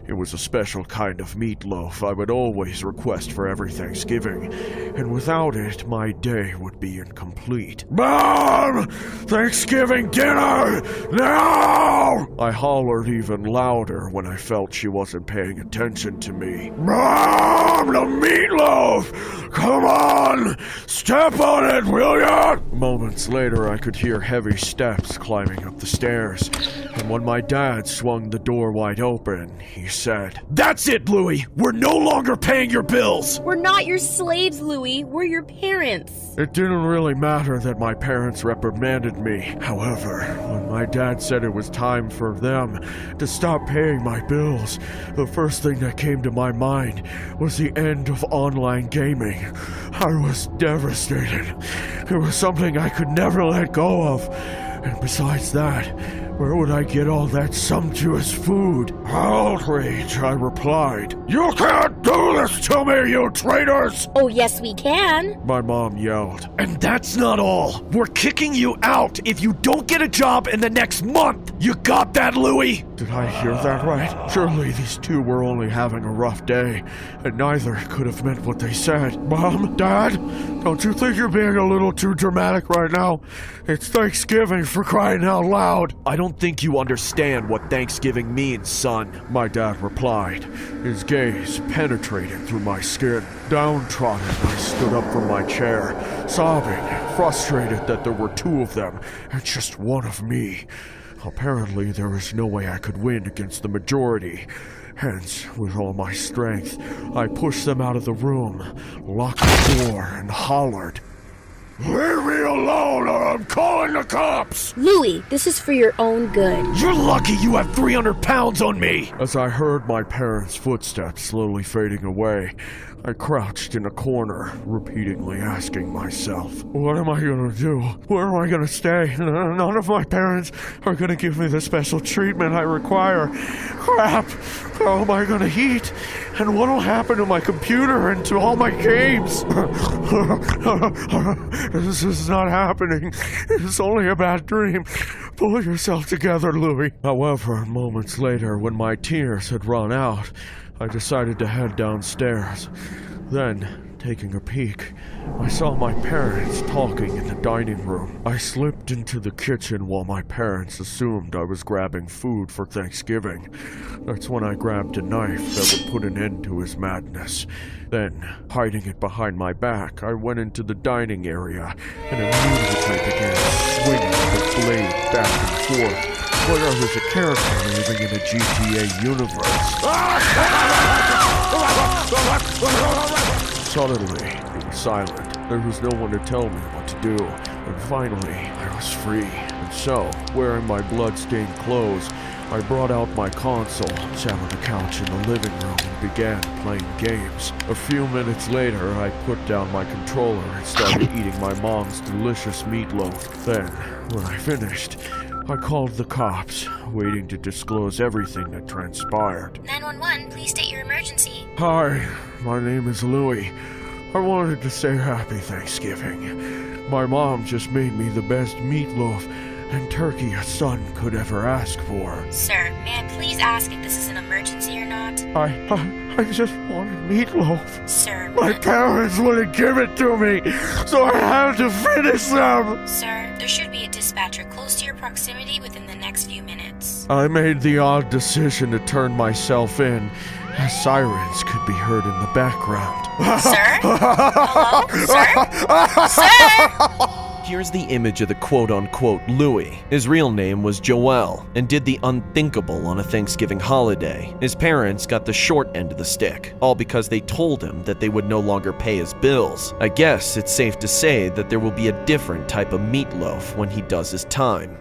It was a special kind of meatloaf I would always request for every Thanksgiving, and without it, my day would be incomplete. "Mom! Thanksgiving dinner! Now!" I hollered even louder when I felt she wasn't paying attention to me. "Mom! The meatloaf! Come on! Step on it, will ya?" Moments later, I could hear heavy steps climbing up the stairs, and when my dad swung the door wide open, he said, "That's it, Louis! We're no longer paying your bills!" We're not your slaves, Louis. We're your parents. It didn't really matter that my parents reprimanded me. However, when my dad said it was time for them to stop paying my bills, the first thing that came to my mind was the end of online gaming. I was devastated. It was something I could never let go of. And besides that, where would I get all that sumptuous food? Outrage, I replied. "You can't do this to me, you traitors! Oh, yes, we can. My mom yelled. And that's not all. We're kicking you out if you don't get a job in the next month. You got that, Louie? Did I hear that right? Surely these two were only having a rough day, and neither could have meant what they said. Mom, Dad, don't you think you're being a little too dramatic right now? It's Thanksgiving, for crying out loud. I don't think you understand what Thanksgiving means, son. My dad replied, his gaze penetrating through my skin. Downtrodden, I stood up from my chair, sobbing, frustrated that there were two of them and just one of me. Apparently, there was no way I could win against the majority. Hence, with all my strength, I pushed them out of the room, locked the door, and hollered, "Leave me alone or I'm calling the cops!" Louie, this is for your own good. You're lucky you have 300 pounds on me! As I heard my parents' footsteps slowly fading away, I crouched in a corner, repeatedly asking myself, what am I gonna do? Where am I gonna stay? None of my parents are gonna give me the special treatment I require. Crap! How am I gonna eat? And what'll happen to my computer and to all my games? This is not happening. It's only a bad dream. Pull yourself together, Louie. However, moments later, when my tears had run out, I decided to head downstairs. Then, taking a peek, I saw my parents talking in the dining room. I slipped into the kitchen while my parents assumed I was grabbing food for Thanksgiving. That's when I grabbed a knife that would put an end to his madness. Then, hiding it behind my back, I went into the dining area and immediately began swinging the blade back and forth, like I was a character living in a GTA universe. Suddenly, it was silent. There was no one to tell me what to do. And finally, I was free. And so, wearing my blood-stained clothes, I brought out my console, sat on the couch in the living room, and began playing games. A few minutes later, I put down my controller and started eating my mom's delicious meatloaf. Then, when I finished, I called the cops, waiting to disclose everything that transpired. 911, please state your emergency. Hi, my name is Louie. I wanted to say Happy Thanksgiving. My mom just made me the best meatloaf and turkey a son could ever ask for. Sir, may I please ask if this is an emergency or not? I just wanted meatloaf. Sir, My parents wouldn't give it to me, so I had to finish them. Sir, there should be a dispatcher close to your proximity within the next few minutes. I made the odd decision to turn myself in, as sirens could be heard in the background. Sir? Hello? Sir? Sir? Here's the image of the quote-unquote Louie. His real name was Joel, and did the unthinkable on a Thanksgiving holiday. His parents got the short end of the stick, all because they told him that they would no longer pay his bills. I guess it's safe to say that there will be a different type of meatloaf when he does his time.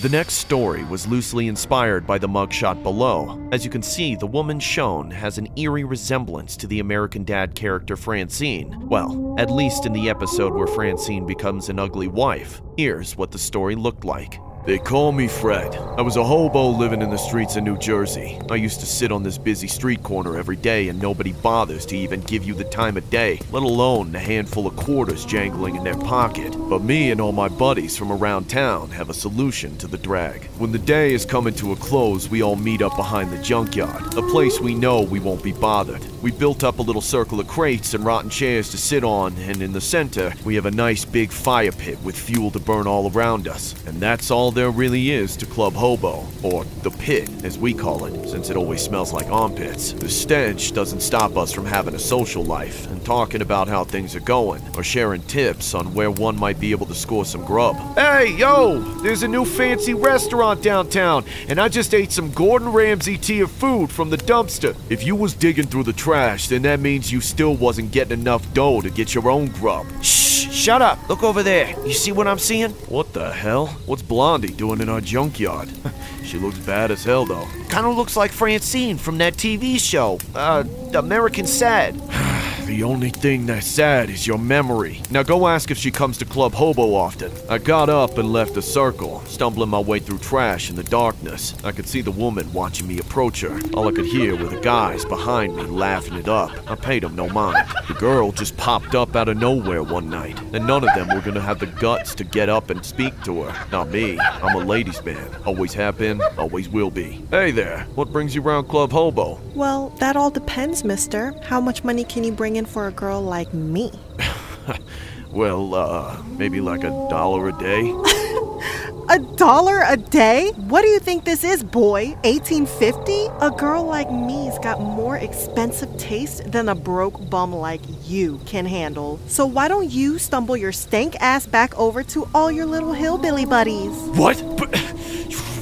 The next story was loosely inspired by the mugshot below. As you can see, the woman shown has an eerie resemblance to the American Dad character Francine. Well, at least in the episode where Francine becomes an ugly wife. Here's what the story looked like. They call me Fred. I was a hobo living in the streets of New Jersey. I used to sit on this busy street corner every day and nobody bothers to even give you the time of day, let alone a handful of quarters jangling in their pocket. But me and all my buddies from around town have a solution to the drag. When the day is coming to a close, we all meet up behind the junkyard, a place we know we won't be bothered. We built up a little circle of crates and rotten chairs to sit on, and in the center, we have a nice big fire pit with fuel to burn all around us. And that's all there really is to Club Hobo, or the pit as we call it, since it always smells like armpits. The stench doesn't stop us from having a social life and talking about how things are going, or sharing tips on where one might be able to score some grub. Hey, yo, there's a new fancy restaurant downtown, and I just ate some Gordon Ramsay tier food from the dumpster. If you was digging through the trash, then that means you still wasn't getting enough dough to get your own grub. Shh, shut up. Look over there. You see what I'm seeing? What the hell? What's blonde Blondie doing in our junkyard? She looks bad as hell, though. Kinda looks like Francine from that TV show, American Sad. The only thing that's sad is your memory. Now go ask if she comes to Club Hobo often. I got up and left the circle, stumbling my way through trash in the darkness. I could see the woman watching me approach her. All I could hear were the guys behind me laughing it up. I paid them no mind. The girl just popped up out of nowhere one night, and none of them were gonna have the guts to get up and speak to her. Not me. I'm a ladies' man. Always have been, always will be. Hey there, what brings you around Club Hobo? Well, that all depends, mister. How much money can you bring in for a girl like me? Well, maybe like $1 a day? $1 a day? What do you think this is, boy? 1850? A girl like me's got more expensive taste than a broke bum like you can handle. So why don't you stumble your stank ass back over to all your little hillbilly buddies? What? But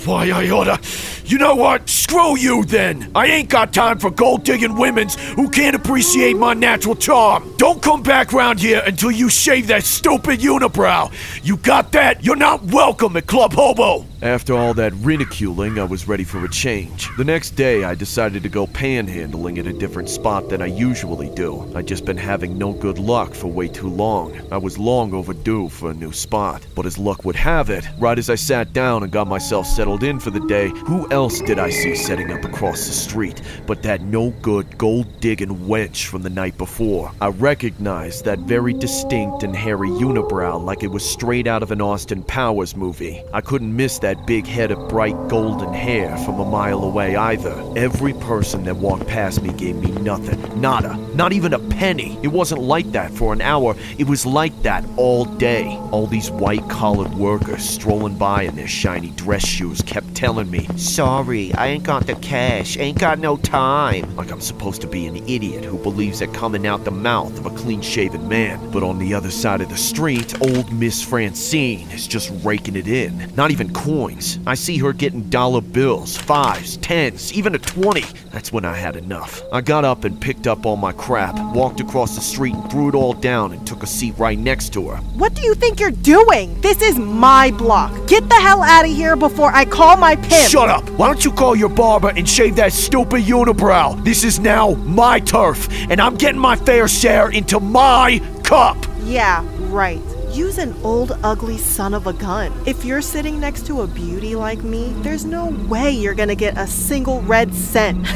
why, I oughta... You know what? Screw you then! I ain't got time for gold-digging women's who can't appreciate my natural charm! Don't come back round here until you shave that stupid unibrow! You got that? You're not welcome at Club Hobo! After all that ridiculing, I was ready for a change. The next day, I decided to go panhandling at a different spot than I usually do. I'd just been having no good luck for way too long. I was long overdue for a new spot. But as luck would have it, right as I sat down and got myself settled in for the day, who else did I see setting up across the street but that no-good gold-digging wench from the night before? I recognized that very distinct and hairy unibrow like it was straight out of an Austin Powers movie. I couldn't miss that big head of bright golden hair from a mile away either. Every person that walked past me gave me nothing. Nada. Not even a penny. It wasn't like that for an hour. It was like that all day. All these white-collared workers strolling by in their shiny dress shoes kept telling me, "Sorry, I ain't got the cash. Ain't got no time." Like I'm supposed to be an idiot who believes that coming out the mouth of a clean-shaven man. But on the other side of the street, old Miss Francine is just raking it in. Not even coins. I see her getting dollar bills, 5s, 10s, even a 20. That's when I had enough. I got up and picked up all my crap, walked across the street and threw it all down and took a seat right next to her. What do you think you're doing? This is my block. Get the hell out of here before I call my pimp. Shut up! Why don't you call your barber and shave that stupid unibrow? This is now my turf, and I'm getting my fair share into my cup! Yeah, right. Use an old, ugly son of a gun. If you're sitting next to a beauty like me, there's no way you're gonna get a single red cent.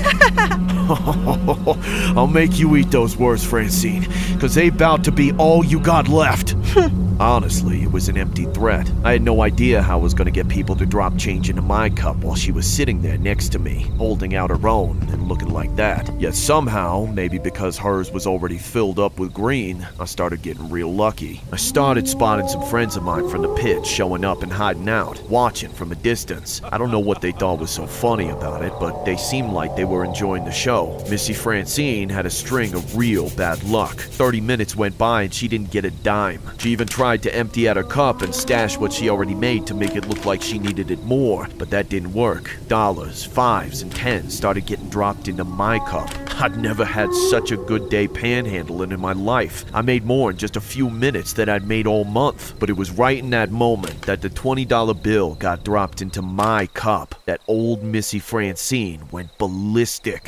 I'll make you eat those words, Francine, because they bout to be all you got left. Honestly, it was an empty threat. I had no idea how I was going to get people to drop change into my cup while she was sitting there next to me, holding out her own and looking like that. Yet somehow, maybe because hers was already filled up with green, I started getting real lucky. I started spotting some friends of mine from the pit showing up and hiding out, watching from a distance. I don't know what they thought was so funny about it, but they seemed like they were enjoying the show. Missy Francine had a string of real bad luck. 30 minutes went by and she didn't get a dime. She even tried to empty out her cup and stash what she already made to make it look like she needed it more, but that didn't work. Dollars, 5s, and 10s started getting dropped into my cup. I'd never had such a good day panhandling in my life. I made more in just a few minutes than I'd made all month, but it was right in that moment that the $20 bill got dropped into my cup that old Missy Francine went ballistic.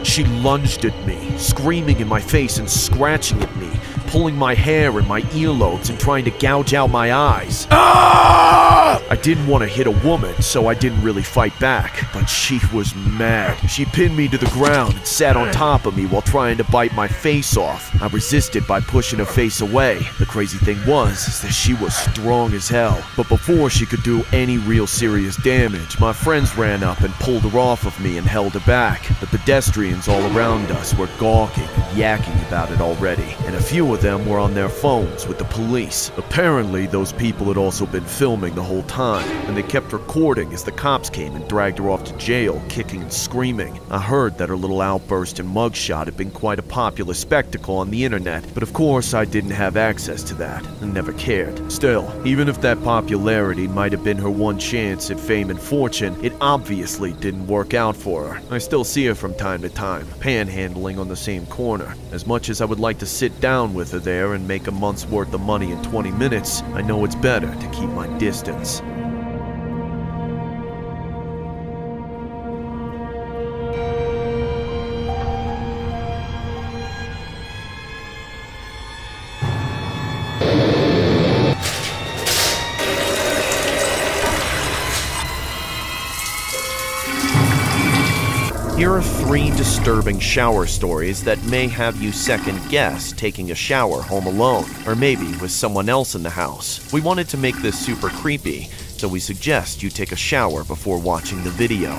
She lunged at me, screaming in my face and scratching at me, pulling my hair and my earlobes and trying to gouge out my eyes. Ah! I didn't want to hit a woman, so I didn't really fight back, but she was mad. She pinned me to the ground and sat on top of me while trying to bite my face off. I resisted by pushing her face away. The crazy thing was is that she was strong as hell. But before she could do any real serious damage, my friends ran up and pulled her off of me and held her back. The pedestrians all around us were gawking and yakking about it already, and a few of them were on their phones with the police. Apparently, those people had also been filming the whole time, and they kept recording as the cops came and dragged her off to jail, kicking and screaming. I heard that her little outburst and mugshot had been quite a popular spectacle on the internet, but of course I didn't have access to that, and never cared. Still, even if that popularity might have been her one chance at fame and fortune, it obviously didn't work out for her. I still see her from time to time, panhandling on the same corner. As much as I would like to sit down with are there and make a month's worth of money in 20 minutes, I know it's better to keep my distance. Here are 3 disturbing shower stories that may have you second guess taking a shower home alone, or maybe with someone else in the house. We wanted to make this super creepy, so we suggest you take a shower before watching the video.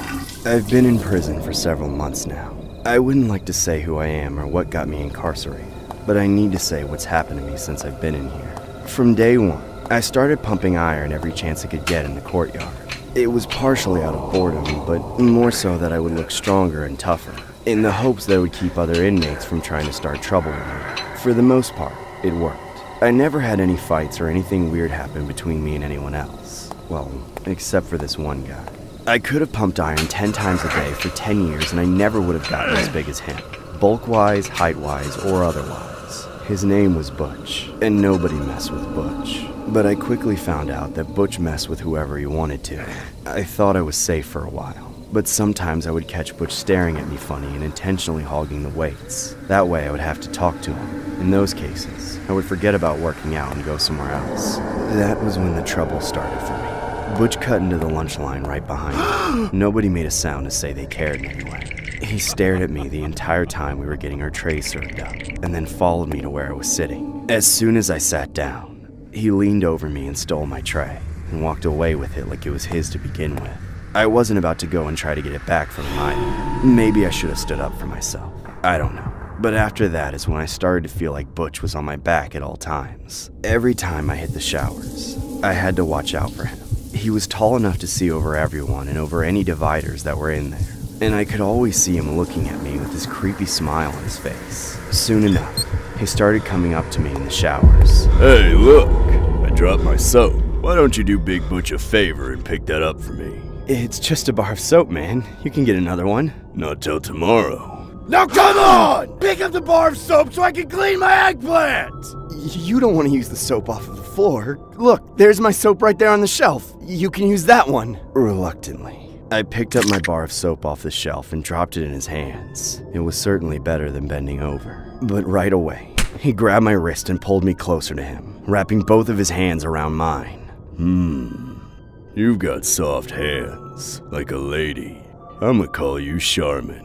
I've been in prison for several months now. I wouldn't like to say who I am or what got me incarcerated, but I need to say what's happened to me since I've been in here. From day one, I started pumping iron every chance I could get in the courtyard. It was partially out of boredom, but more so that I would look stronger and tougher, in the hopes that it would keep other inmates from trying to start trouble with me. For the most part, it worked. I never had any fights or anything weird happen between me and anyone else. Well, except for this one guy. I could have pumped iron 10 times a day for 10 years and I never would have gotten as big as him. Bulk-wise, height-wise, or otherwise. His name was Butch, and nobody messed with Butch. But I quickly found out that Butch messed with whoever he wanted to. I thought I was safe for a while, but sometimes I would catch Butch staring at me funny and intentionally hogging the weights. That way I would have to talk to him. In those cases, I would forget about working out and go somewhere else. That was when the trouble started for me. Butch cut into the lunch line right behind me. Nobody made a sound to say they cared in any way. He stared at me the entire time we were getting our trays served up, and then followed me to where I was sitting. As soon as I sat down, he leaned over me and stole my tray, and walked away with it like it was his to begin with. I wasn't about to go and try to get it back from him either. Maybe I should have stood up for myself. I don't know. But after that is when I started to feel like Butch was on my back at all times. Every time I hit the showers, I had to watch out for him. He was tall enough to see over everyone and over any dividers that were in there. And I could always see him looking at me with this creepy smile on his face. Soon enough, he started coming up to me in the showers. Hey, look! I dropped my soap. Why don't you do Big Butch a favor and pick that up for me? It's just a bar of soap, man. You can get another one. Not till tomorrow. Now come on! Pick up the bar of soap so I can clean my eggplant! You don't want to use the soap off of the floor. Look, there's my soap right there on the shelf. You can use that one. Reluctantly, I picked up my bar of soap off the shelf and dropped it in his hands. It was certainly better than bending over. But right away, he grabbed my wrist and pulled me closer to him, wrapping both of his hands around mine. You've got soft hands, like a lady. I'ma call you Charmin.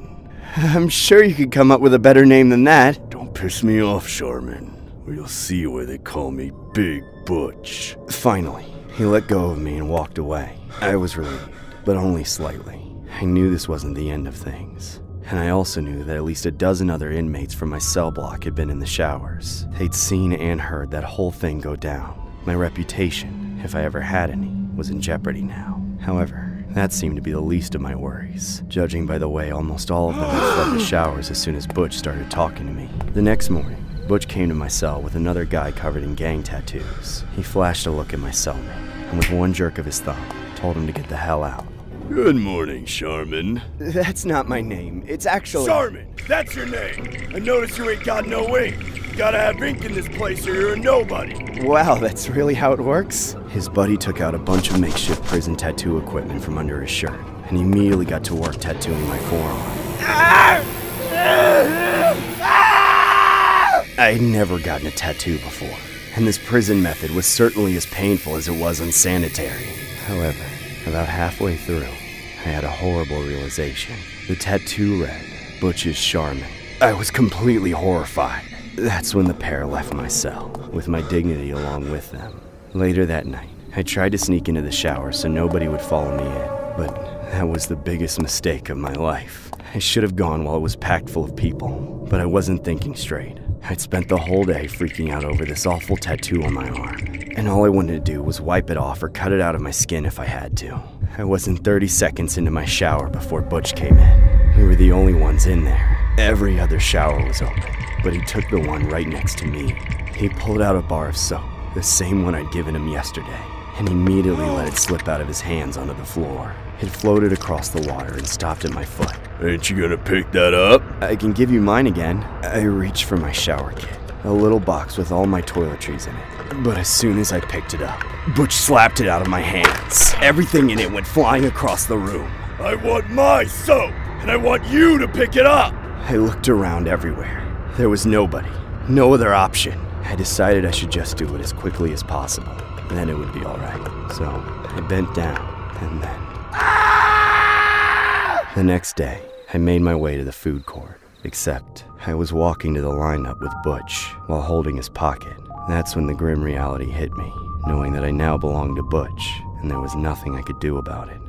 I'm sure you could come up with a better name than that. Don't piss me off, Charmin, or you'll see why they call me Big Butch. Finally, he let go of me and walked away. I was relieved, but only slightly. I knew this wasn't the end of things. And I also knew that at least a dozen other inmates from my cell block had been in the showers. They'd seen and heard that whole thing go down. My reputation, if I ever had any, was in jeopardy now. However, that seemed to be the least of my worries, judging by the way almost all of them had fled the showers as soon as Butch started talking to me. The next morning, Butch came to my cell with another guy covered in gang tattoos. He flashed a look at my cellmate, and with one jerk of his thumb, told him to get the hell out. Good morning, Charmin. That's not my name. It's actually... Charmin, that's your name. I notice you ain't got no ink. You gotta have ink in this place or you're a nobody. Wow, that's really how it works? His buddy took out a bunch of makeshift prison tattoo equipment from under his shirt, and he immediately got to work tattooing my forearm. I'd never gotten a tattoo before, and this prison method was certainly as painful as it was unsanitary. However, about halfway through, I had a horrible realization. The tattoo read, Butch's Charmin. I was completely horrified. That's when the pair left my cell, with my dignity along with them. Later that night, I tried to sneak into the shower so nobody would follow me in, but that was the biggest mistake of my life. I should have gone while it was packed full of people, but I wasn't thinking straight. I'd spent the whole day freaking out over this awful tattoo on my arm, and all I wanted to do was wipe it off or cut it out of my skin if I had to. I wasn't 30 seconds into my shower before Butch came in. We were the only ones in there. Every other shower was open, but he took the one right next to me. He pulled out a bar of soap, the same one I'd given him yesterday, and immediately let it slip out of his hands onto the floor. It floated across the water and stopped at my foot. Ain't you gonna pick that up? I can give you mine again. I reached for my shower kit, a little box with all my toiletries in it. But as soon as I picked it up, Butch slapped it out of my hands. Everything in it went flying across the room. I want my soap, and I want you to pick it up! I looked around everywhere. There was nobody. No other option. I decided I should just do it as quickly as possible. Then it would be alright. So I bent down, and then... The next day, I made my way to the food court. Except, I was walking to the lineup with Butch while holding his pocket. That's when the grim reality hit me, knowing that I now belonged to Butch, and there was nothing I could do about it.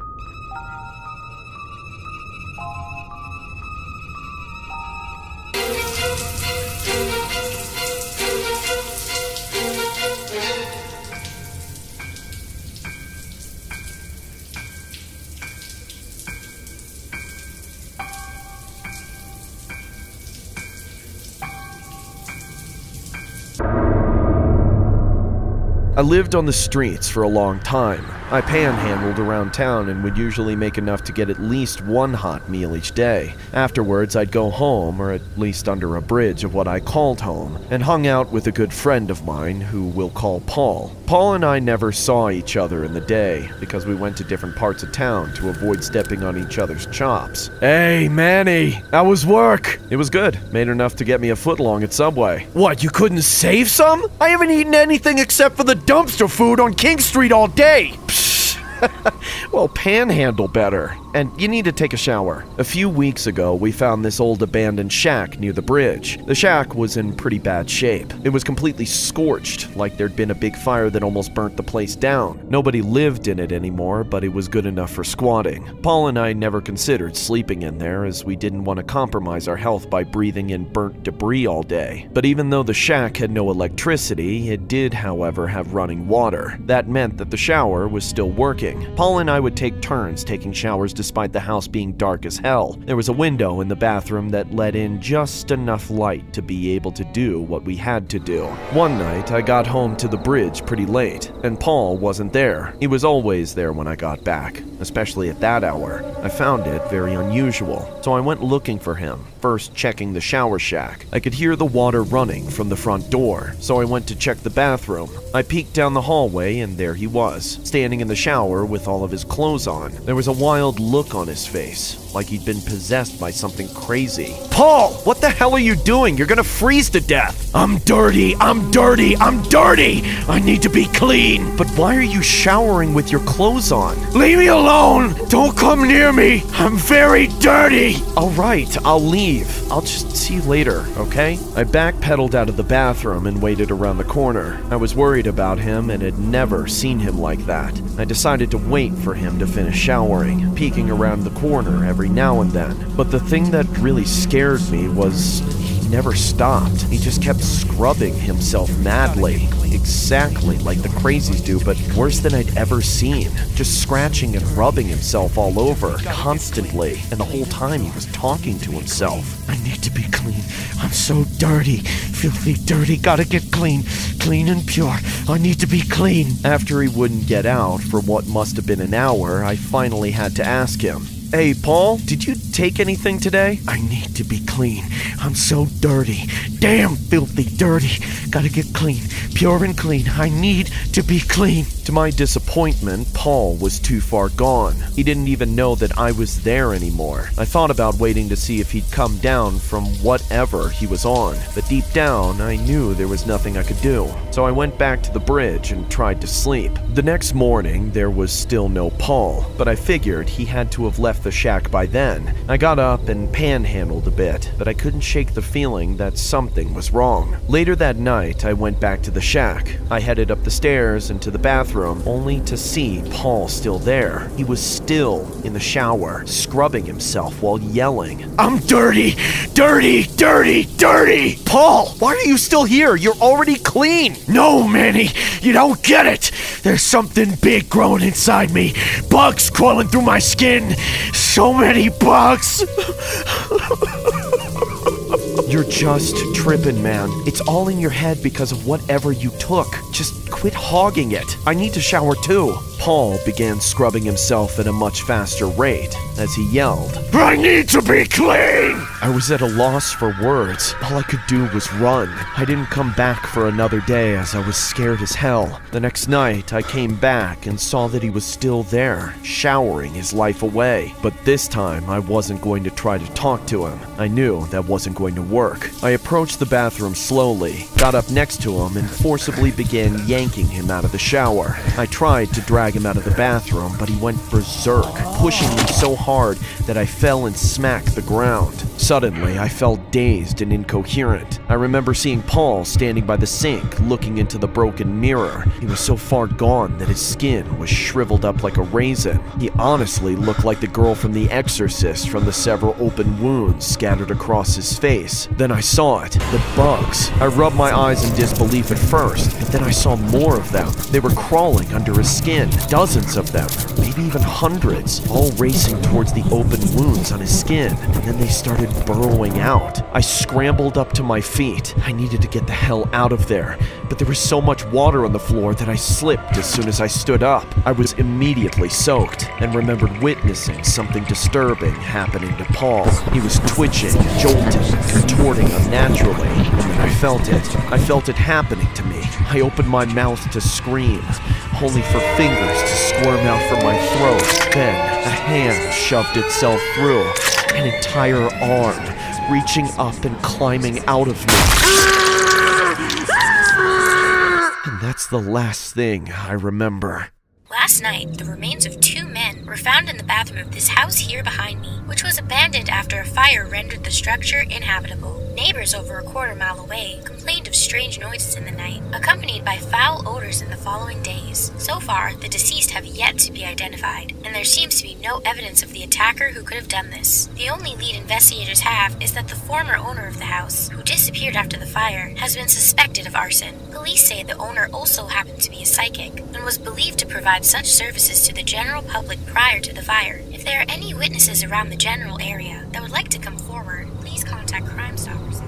I lived on the streets for a long time. I panhandled around town and would usually make enough to get at least one hot meal each day. Afterwards, I'd go home, or at least under a bridge of what I called home, and hung out with a good friend of mine who we'll call Paul. Paul and I never saw each other in the day because we went to different parts of town to avoid stepping on each other's chops. Hey, Manny, how was work? It was good. Made enough to get me a footlong at Subway. What, you couldn't save some? I haven't eaten anything except for the dumpster food on King Street all day. Well, panhandle better. And you need to take a shower. A few weeks ago, we found this old abandoned shack near the bridge. The shack was in pretty bad shape. It was completely scorched, like there'd been a big fire that almost burnt the place down. Nobody lived in it anymore, but it was good enough for squatting. Paul and I never considered sleeping in there, as we didn't want to compromise our health by breathing in burnt debris all day. But even though the shack had no electricity, it did, however, have running water. That meant that the shower was still working. Paul and I would take turns taking showers despite the house being dark as hell. There was a window in the bathroom that let in just enough light to be able to do what we had to do. One night, I got home to the bridge pretty late, and Paul wasn't there. He was always there when I got back, especially at that hour. I found it very unusual, so I went looking for him, first checking the shower shack. I could hear the water running from the front door, so I went to check the bathroom. I peeked down the hallway, and there he was, standing in the shower with all of his clothes on. There was a wild look on his face, like he'd been possessed by something crazy. Paul, what the hell are you doing? You're gonna freeze to death. I'm dirty, I'm dirty, I'm dirty. I need to be clean. But why are you showering with your clothes on? Leave me alone. Don't come near me. I'm very dirty. All right, I'll leave. I'll just see you later, okay? I backpedaled out of the bathroom and waited around the corner. I was worried about him and had never seen him like that. I decided to wait for him to finish showering, peeking around the corner every now and then. But the thing that really scared me was he never stopped. He just kept scrubbing himself madly. Exactly like the crazies do, but worse than I'd ever seen. Just scratching and rubbing himself all over, constantly. And the whole time he was talking to himself. I need to be clean. I'm so dirty. Filthy dirty. Gotta get clean. Clean and pure. I need to be clean. After he wouldn't get out for what must have been an hour, I finally had to ask him. Hey, Paul, did you take anything today? I need to be clean. I'm so dirty. Damn filthy dirty. Gotta get clean. Pure and clean. I need to be clean. To my disappointment, Paul was too far gone. He didn't even know that I was there anymore. I thought about waiting to see if he'd come down from whatever he was on, but deep down, I knew there was nothing I could do. So I went back to the bridge and tried to sleep. The next morning, there was still no Paul, but I figured he had to have left the shack by then. I got up and panhandled a bit, but I couldn't shake the feeling that something was wrong. Later that night, I went back to the shack. I headed up the stairs and to the bathroom, only to see Paul still there. He was still in the shower, scrubbing himself while yelling, I'm dirty! Dirty! Dirty! Dirty! Paul, why are you still here? You're already clean! No, Manny, you don't get it! There's something big growing inside me. Bugs crawling through my skin. So many bugs! You're just tripping, man. It's all in your head because of whatever you took. Just quit hogging it. I need to shower too. Paul began scrubbing himself at a much faster rate as he yelled, I need to be clean! I was at a loss for words. All I could do was run. I didn't come back for another day as I was scared as hell. The next night, I came back and saw that he was still there, showering his life away. But this time, I wasn't going to try to talk to him. I knew that wasn't going to work. I approached the bathroom slowly, got up next to him, and forcibly began yanking him out of the shower. I tried to drag him out of the bathroom, but he went berserk, pushing me so hard that I fell and smacked the ground. Suddenly, I felt dazed and incoherent. I remember seeing Paul standing by the sink, looking into the broken mirror. He was so far gone that his skin was shriveled up like a raisin. He honestly looked like the girl from The Exorcist from the several open wounds scattered across his face. Then I saw it, the bugs. I rubbed my eyes in disbelief at first, but then I saw more of them. They were crawling under his skin, dozens of them, maybe even hundreds, all racing towards the open wounds on his skin, and then they started burrowing out. I scrambled up to my feet. I needed to get the hell out of there, but there was so much water on the floor that I slipped as soon as I stood up. I was immediately soaked and remembered witnessing something disturbing happening to Paul. He was twitching, jolting, contorting unnaturally, and then I felt it. I felt it happening to me. I opened my mouth to scream, only for fingers to squirm out from my throat. Then a hand shoved itself through, an entire arm, reaching up and climbing out of me. And that's the last thing I remember. Last night, the remains of 2 men were found in the bathroom of this house here behind me, which was abandoned after a fire rendered the structure inhabitable. Neighbors over a quarter-mile away complained of strange noises in the night, accompanied by foul odors in the following days. So far, the deceased have yet to be identified, and there seems to be no evidence of the attacker who could have done this. The only lead investigators have is that the former owner of the house, who disappeared after the fire, has been suspected of arson. Police say the owner also happened to be a psychic, and was believed to provide such services to the general public prior to the fire. If there are any witnesses around the general area that would like to come forward, please contact Crime Stoppers at...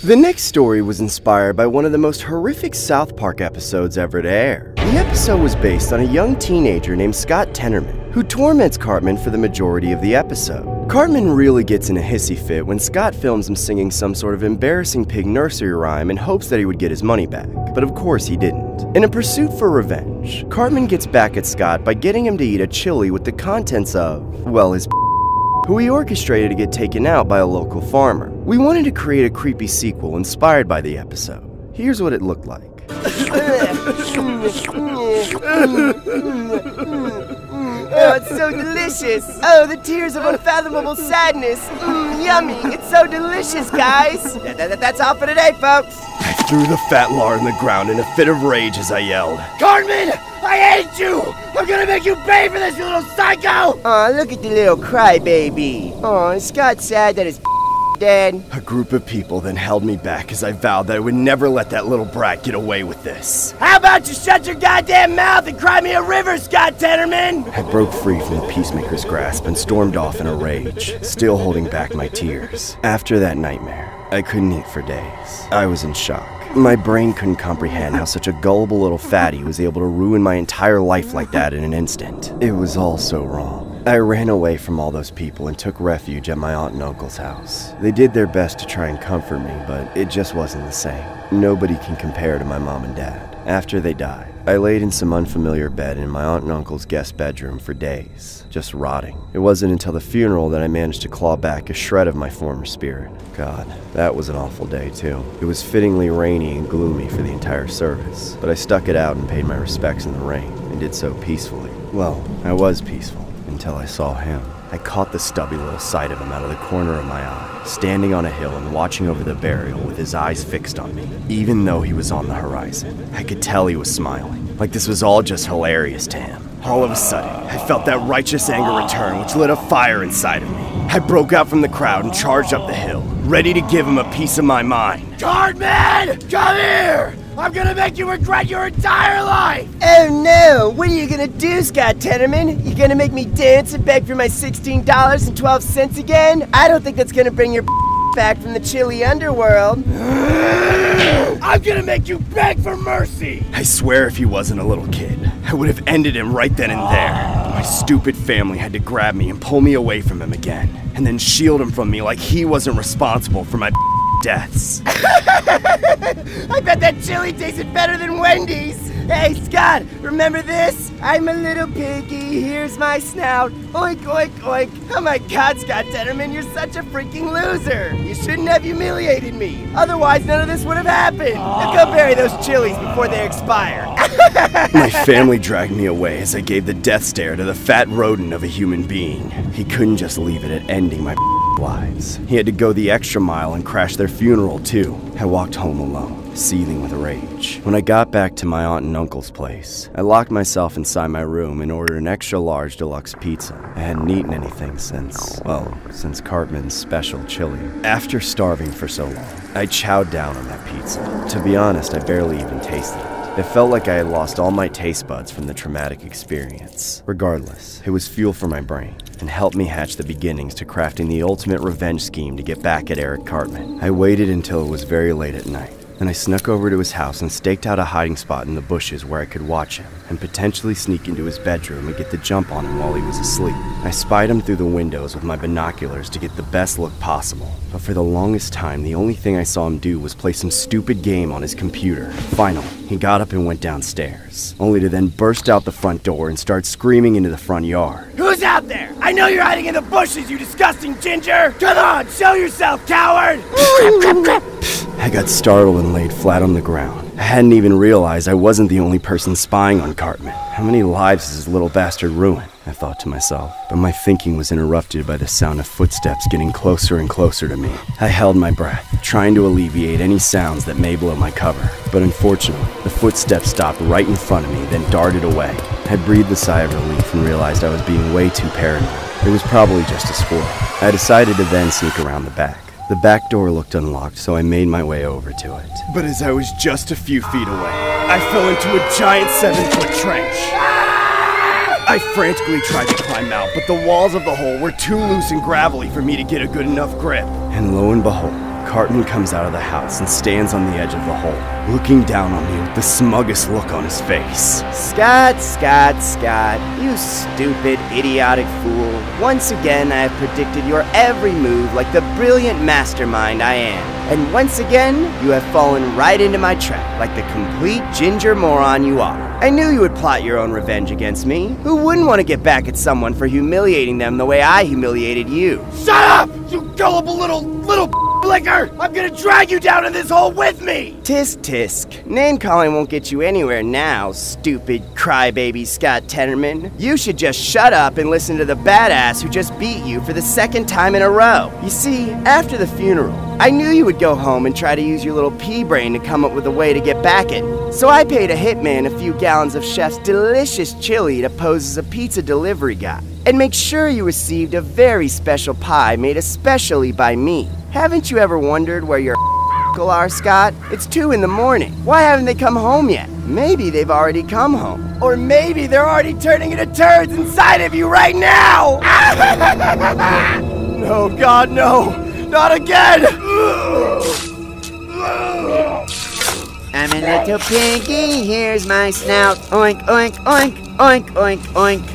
The next story was inspired by one of the most horrific South Park episodes ever to air. The episode was based on a young teenager named Scott Tenorman, who torments Cartman for the majority of the episode. Cartman really gets in a hissy fit when Scott films him singing some sort of embarrassing pig nursery rhyme in hopes that he would get his money back, but of course he didn't. In a pursuit for revenge, Cartman gets back at Scott by getting him to eat a chili with the contents of, well, his who he orchestrated to get taken out by a local farmer. We wanted to create a creepy sequel inspired by the episode. Here's what it looked like. Oh, it's so delicious. Oh, the tears of unfathomable sadness. Yummy. It's so delicious, guys. That's all for today, folks. I threw the fat lard on the ground in a fit of rage as I yelled, Cartman, I hate you. I'm gonna make you pay for this, you little psycho. Aw, look at the little crybaby. Aw, Scott's sad that his dead. A group of people then held me back as I vowed that I would never let that little brat get away with this. How about you shut your goddamn mouth and cry me a river, Scott Tenorman? I broke free from the peacemaker's grasp and stormed off in a rage, still holding back my tears. After that nightmare, I couldn't eat for days. I was in shock. My brain couldn't comprehend how such a gullible little fatty was able to ruin my entire life like that in an instant. It was all so wrong. I ran away from all those people and took refuge at my aunt and uncle's house. They did their best to try and comfort me, but it just wasn't the same. Nobody can compare to my mom and dad. After they died, I laid in some unfamiliar bed in my aunt and uncle's guest bedroom for days, just rotting. It wasn't until the funeral that I managed to claw back a shred of my former spirit. God, that was an awful day too. It was fittingly rainy and gloomy for the entire service, but I stuck it out and paid my respects in the rain, and did so peacefully. Well, I was peaceful. Until I saw him. I caught the stubby little sight of him out of the corner of my eye, standing on a hill and watching over the burial with his eyes fixed on me. Even though he was on the horizon, I could tell he was smiling, like this was all just hilarious to him. All of a sudden, I felt that righteous anger return, which lit a fire inside of me. I broke out from the crowd and charged up the hill, ready to give him a piece of my mind. Cartman! Come here! I'm gonna make you regret your entire life! Oh no! What are you gonna do, Scott Tenorman? You gonna make me dance and beg for my $16.12 again? I don't think that's gonna bring your back from the chilly underworld. I'm gonna make you beg for mercy! I swear if he wasn't a little kid, I would have ended him right then and there. My stupid family had to grab me and pull me away from him again, and then shield him from me like he wasn't responsible for my deaths. I bet that chili tasted better than Wendy's. Hey, Scott, remember this? I'm a little piggy, here's my snout. Oink, oink, oink. Oh my God, Scott Tenorman, you're such a freaking loser. You shouldn't have humiliated me. Otherwise, none of this would have happened. Now go bury those chilies before they expire. My family dragged me away as I gave the death stare to the fat rodent of a human being. He couldn't just leave it at ending my lives. He had to go the extra mile and crash their funeral, too. I walked home alone, seething with rage. When I got back to my aunt and uncle's place, I locked myself inside my room and ordered an extra large deluxe pizza. I hadn't eaten anything since Cartman's special chili. After starving for so long, I chowed down on that pizza. To be honest, I barely even tasted it. It felt like I had lost all my taste buds from the traumatic experience. Regardless, it was fuel for my brain and helped me hatch the beginnings to crafting the ultimate revenge scheme to get back at Eric Cartman. I waited until it was very late at night. Then I snuck over to his house and staked out a hiding spot in the bushes where I could watch him and potentially sneak into his bedroom and get the jump on him while he was asleep. I spied him through the windows with my binoculars to get the best look possible, but for the longest time, the only thing I saw him do was play some stupid game on his computer. Finally, he got up and went downstairs, only to then burst out the front door and start screaming into the front yard. Who's out there? I know you're hiding in the bushes, you disgusting ginger! Come on, show yourself, coward! I got startled and laid flat on the ground. I hadn't even realized I wasn't the only person spying on Cartman. How many lives has this little bastard ruined? I thought to myself, but my thinking was interrupted by the sound of footsteps getting closer and closer to me. I held my breath, trying to alleviate any sounds that may blow my cover. But unfortunately, the footsteps stopped right in front of me, then darted away. I breathed a sigh of relief and realized I was being way too paranoid. It was probably just a squirrel. I decided to then sneak around the back. The back door looked unlocked, so I made my way over to it. But as I was just a few feet away, I fell into a giant 7-foot trench. I frantically tried to climb out, but the walls of the hole were too loose and gravelly for me to get a good enough grip. And lo and behold, Cartman comes out of the house and stands on the edge of the hole, looking down on me with the smuggest look on his face. Scott, you stupid, idiotic fool. Once again, I have predicted your every move like the brilliant mastermind I am. And once again, you have fallen right into my trap like the complete ginger moron you are. I knew you would plot your own revenge against me. Who wouldn't want to get back at someone for humiliating them the way I humiliated you? Shut up, you gullible little licker! I'm gonna drag you down in this hole with me! Tisk tisk. Name-calling won't get you anywhere now, stupid crybaby Scott Tenorman. You should just shut up and listen to the badass who just beat you for the second time in a row. You see, after the funeral, I knew you would go home and try to use your little pea brain to come up with a way to get back at me. So I paid a hitman a few gallons of Chef's delicious chili to pose as a pizza delivery guy. And make sure you received a very special pie made especially by me. Haven't you ever wondered where your are, Scott? It's 2 in the morning. Why haven't they come home yet? Maybe they've already come home. Or maybe they're already turning into turds inside of you right now! No, God, no! Not again! I'm a little piggy, here's my snout. Oink, oink, oink, oink, oink, oink.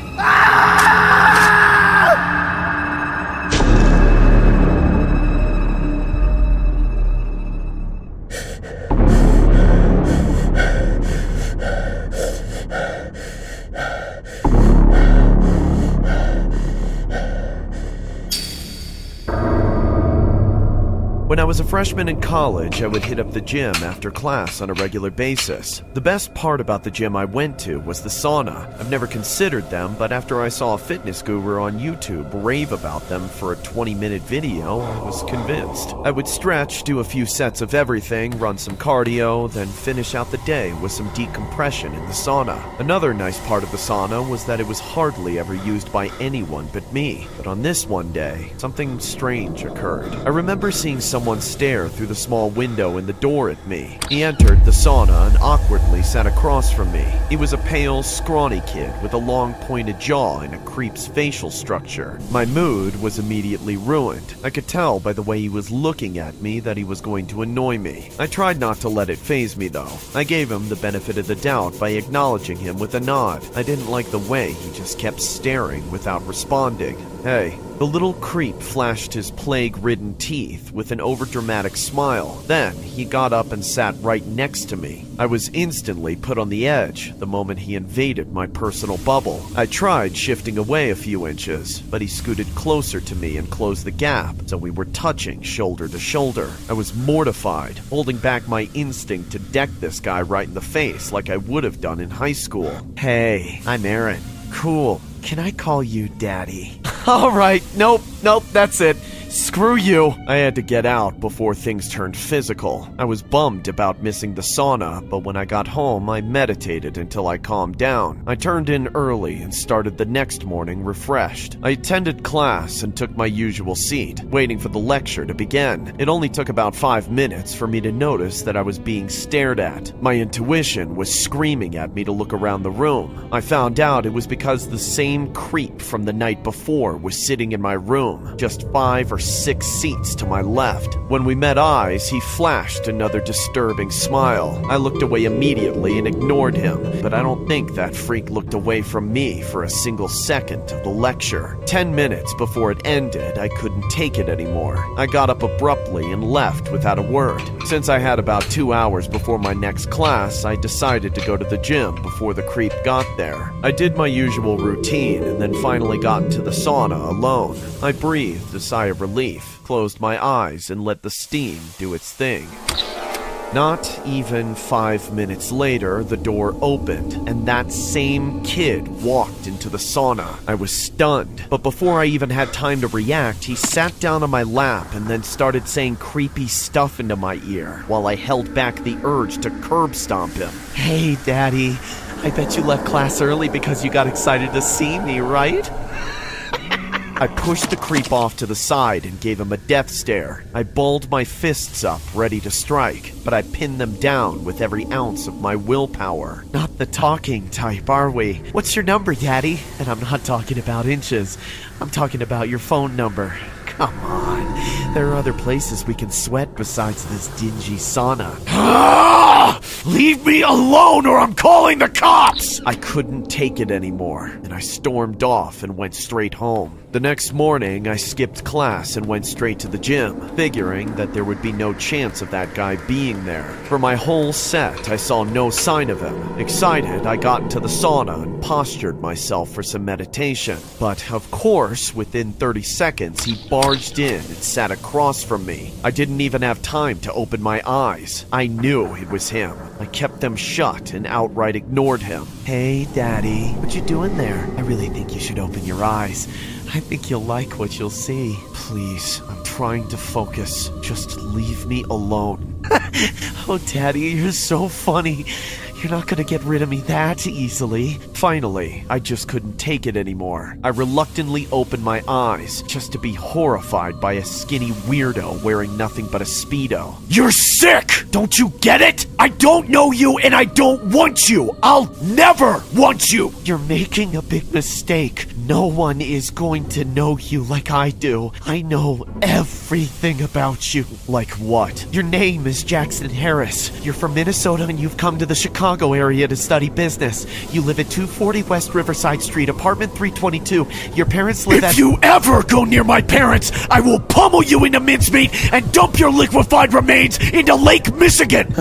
When I was a freshman in college, I would hit up the gym after class on a regular basis. The best part about the gym I went to was the sauna. I've never considered them, but after I saw a fitness guru on YouTube rave about them for a 20-minute video, I was convinced. I would stretch, do a few sets of everything, run some cardio, then finish out the day with some decompression in the sauna. Another nice part of the sauna was that it was hardly ever used by anyone but me. But on this one day, something strange occurred. I remember seeing someone someone stare through the small window in the door at me. He entered the sauna and awkwardly sat across from me. He was a pale, scrawny kid with a long pointed jaw and a creep's facial structure. My mood was immediately ruined. I could tell by the way he was looking at me that he was going to annoy me. I tried not to let it faze me though. I gave him the benefit of the doubt by acknowledging him with a nod. I didn't like the way he just kept staring without responding. Hey. The little creep flashed his plague-ridden teeth with an overdramatic smile. Then he got up and sat right next to me. I was instantly put on the edge the moment he invaded my personal bubble. I tried shifting away a few inches, but he scooted closer to me and closed the gap, so we were touching shoulder to shoulder. I was mortified, holding back my instinct to deck this guy right in the face like I would have done in high school. Hey, I'm Aaron. Cool. Can I call you Daddy? Alright, nope, that's it. Screw you! I had to get out before things turned physical. I was bummed about missing the sauna, but when I got home, I meditated until I calmed down. I turned in early and started the next morning refreshed. I attended class and took my usual seat, waiting for the lecture to begin. It only took about 5 minutes for me to notice that I was being stared at. My intuition was screaming at me to look around the room. I found out it was because the same creep from the night before was sitting in my room, just 5 or 6 seats to my left. When we met eyes, he flashed another disturbing smile. I looked away immediately and ignored him, but I don't think that freak looked away from me for a single second of the lecture. 10 minutes before it ended, I couldn't take it anymore. I got up abruptly and left without a word. Since I had about 2 hours before my next class, I decided to go to the gym before the creep got there. I did my usual routine and then finally got into the sauna alone. I breathed a sigh of relief, closed my eyes, and let the steam do its thing. Not even 5 minutes later, the door opened, and that same kid walked into the sauna. I was stunned, but before I even had time to react, he sat down on my lap and then started saying creepy stuff into my ear, while I held back the urge to curb stomp him. Hey, Daddy, I bet you left class early because you got excited to see me, right? I pushed the creep off to the side and gave him a death stare. I balled my fists up, ready to strike, but I pinned them down with every ounce of my willpower. Not the talking type, are we? What's your number, Daddy? And I'm not talking about inches. I'm talking about your phone number. Come on. There are other places we can sweat besides this dingy sauna. Leave me alone or I'm calling the cops! I couldn't take it anymore, and I stormed off and went straight home. The next morning, I skipped class and went straight to the gym, figuring that there would be no chance of that guy being there. For my whole set, I saw no sign of him. Excited, I got into the sauna and postured myself for some meditation. But, of course, within 30 seconds, he barged in and sat across from me. I didn't even have time to open my eyes. I knew it was him. I kept them shut and outright ignored him. Hey, Daddy, what you doing there? I really think you should open your eyes. I think you'll like what you'll see. Please, I'm trying to focus. Just leave me alone. Oh, Daddy, you're so funny. You're not gonna get rid of me that easily. Finally, I just couldn't take it anymore. I reluctantly opened my eyes, just to be horrified by a skinny weirdo wearing nothing but a Speedo. You're sick! Don't you get it? I don't know you and I don't want you! I'll never want you! You're making a big mistake. No one is going to know you like I do. I know everything about you. Like what? Your name is Jackson Harris. You're from Minnesota and you've come to the Chicago area to study business. You live at 240 West Riverside Street, apartment 322. Your parents live at— If you ever go near my parents, I will pummel you into mincemeat and dump your liquefied remains into Lake Michigan!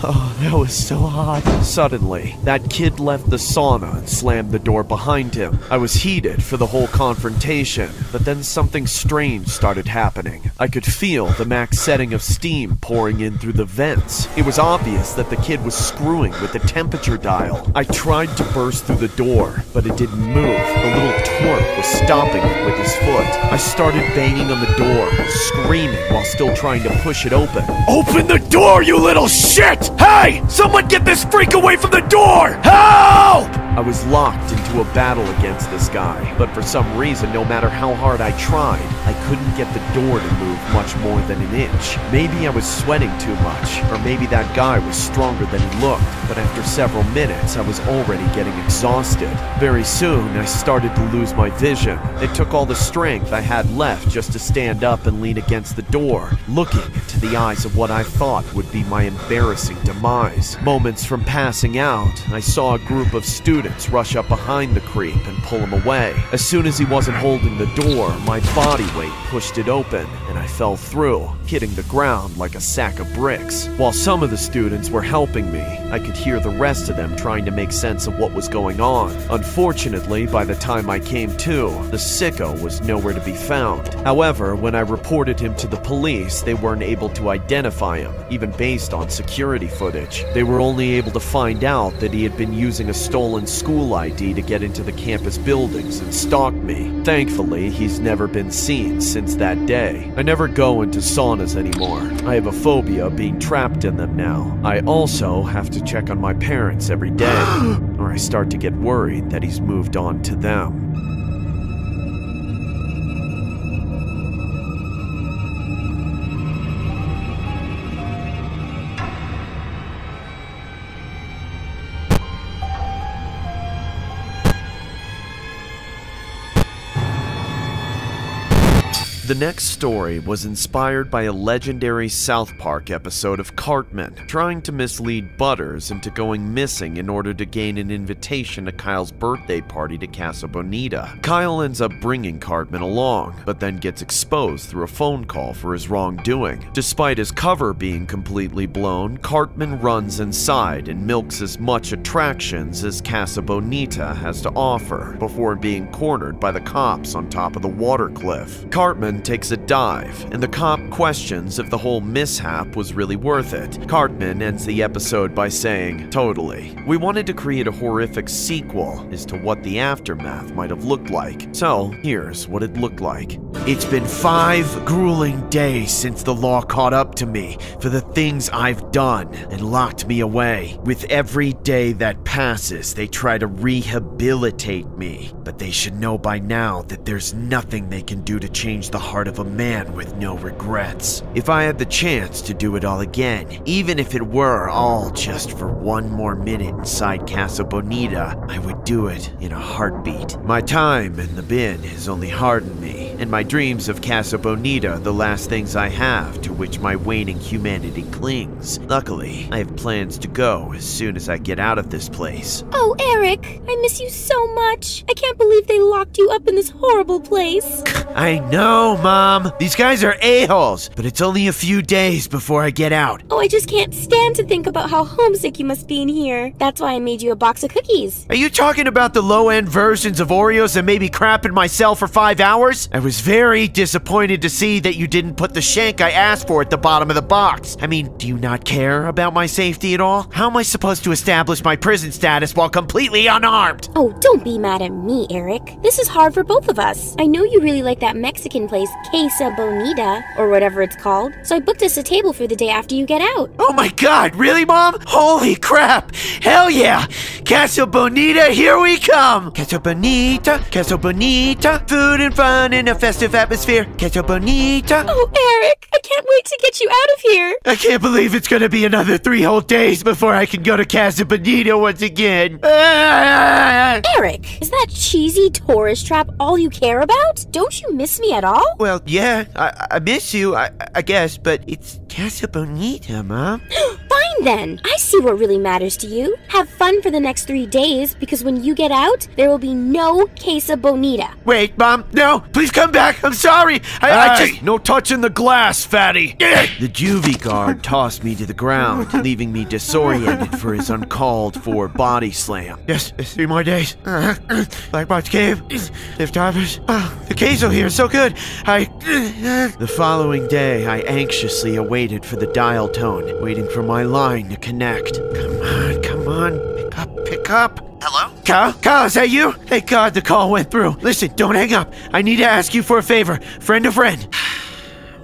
Oh, that was so hot. Suddenly, that kid left the sauna and slammed the door behind him. I was heated for the whole confrontation, but then something strange started happening. I could feel the max setting of steam pouring in through the vents. It was obvious that the kid was screwing with the temperature dial. I tried to burst through the door, but it didn't move. The little twerp was stopping it with his foot. I started banging on the door, screaming while still trying to push it open. Open the door, you little shit! Hey! Someone get this freak away from the door! Help! I was locked into a battle against this guy, but for some reason, no matter how hard I tried, I couldn't get the door to move much more than an inch. Maybe I was sweating too much, or maybe that guy was stronger than he looked, but after several minutes, I was already getting exhausted. Very soon, I started to lose my vision. It took all the strength I had left just to stand up and lean against the door, looking into the eyes of what I thought would be my embarrassing demise. Moments from passing out, I saw a group of students rush up behind the creep and pull him away. As soon as he wasn't holding the door, my body weight pushed it open, and I fell through, hitting the ground like a sack of bricks. While some of the students were helping me, I could hear the rest of them trying to make sense of what was going on. Unfortunately, by the time I came to, the sicko was nowhere to be found. However, when I reported him to the police, they weren't able to identify him, even based on security footage. They were only able to find out that he had been using a stolen school ID to get into the campus buildings and stalk me. Thankfully, he's never been seen since that day. I never go into saunas anymore. I have a phobia of being trapped in them now. I also have to check on my parents every day, or I start to get worried that he's moved on to them. The next story was inspired by a legendary South Park episode of Cartman trying to mislead Butters into going missing in order to gain an invitation to Kyle's birthday party to Casa Bonita. Kyle ends up bringing Cartman along, but then gets exposed through a phone call for his wrongdoing. Despite his cover being completely blown, Cartman runs inside and milks as much attractions as Casa Bonita has to offer before being cornered by the cops on top of the water cliff. Cartman takes a dive, and the cop questions if the whole mishap was really worth it. Cartman ends the episode by saying, "Totally. We wanted to create a horrific sequel as to what the aftermath might have looked like. So, here's what it looked like. It's been 5 grueling days since the law caught up to me for the things I've done and locked me away. With every day that passes, they try to rehabilitate me, but they should know by now that there's nothing they can do to change the heart of a man with no regrets. If I had the chance to do it all again, even if it were all just for 1 more minute inside Casa Bonita, I would do it in a heartbeat. My time in the bin has only hardened me, and my dreams of Casa Bonita the last things I have to which my waning humanity clings. Luckily, I have plans to go as soon as I get out of this place." Oh, Eric, I miss you so much. I can't believe they locked you up in this horrible place. I know, Mom. These guys are a-holes, but it's only a few days before I get out. Oh, I just can't stand to think about how homesick you must be in here. That's why I made you a box of cookies. Are you talking about the low-end versions of Oreos that made me crap in my cell for 5 hours? I was very disappointed to see that you didn't put the shank I asked for at the bottom of the box. I mean, do you not care about my safety at all? How am I supposed to establish my prison status while completely unarmed? Oh, don't be mad at me, Eric. This is hard for both of us. I know you really like that Mexican place, Casa Bonita, or whatever it's called, so I booked us a table for the day after you get out. Oh my god, really, Mom? Holy crap! Hell yeah! Casa Bonita, here we come! Casa Bonita, food and fun in a festive atmosphere. Casa Bonita. Oh, Eric, I can't wait to get you out of here. I can't believe it's gonna be another 3 whole days before I can go to Casa Bonita once again. Eric, is that cheesy tourist trap all you care about? Don't you miss me at all? Well, yeah, I miss you, I guess, but it's Casa Bonita, Mom. Fine then. I see what really matters to you. Have fun for the next 3 days, because when you get out, there will be no Casa Bonita. Wait, Mom, no, please come back. I'm sorry. I just... No touching the glass, fatty. The juvie guard tossed me to the ground, leaving me disoriented for his uncalled-for body slam. Yes, 3 more days. Black Box Cave, Lift Harvest. Oh, the queso here is so good. The following day, I anxiously awaited for the dial tone, waiting for my line to connect. Come on, pick up. Hello? Kyle, is that you? Thank God the call went through. Listen, don't hang up. I need to ask you for a favor. Friend to friend.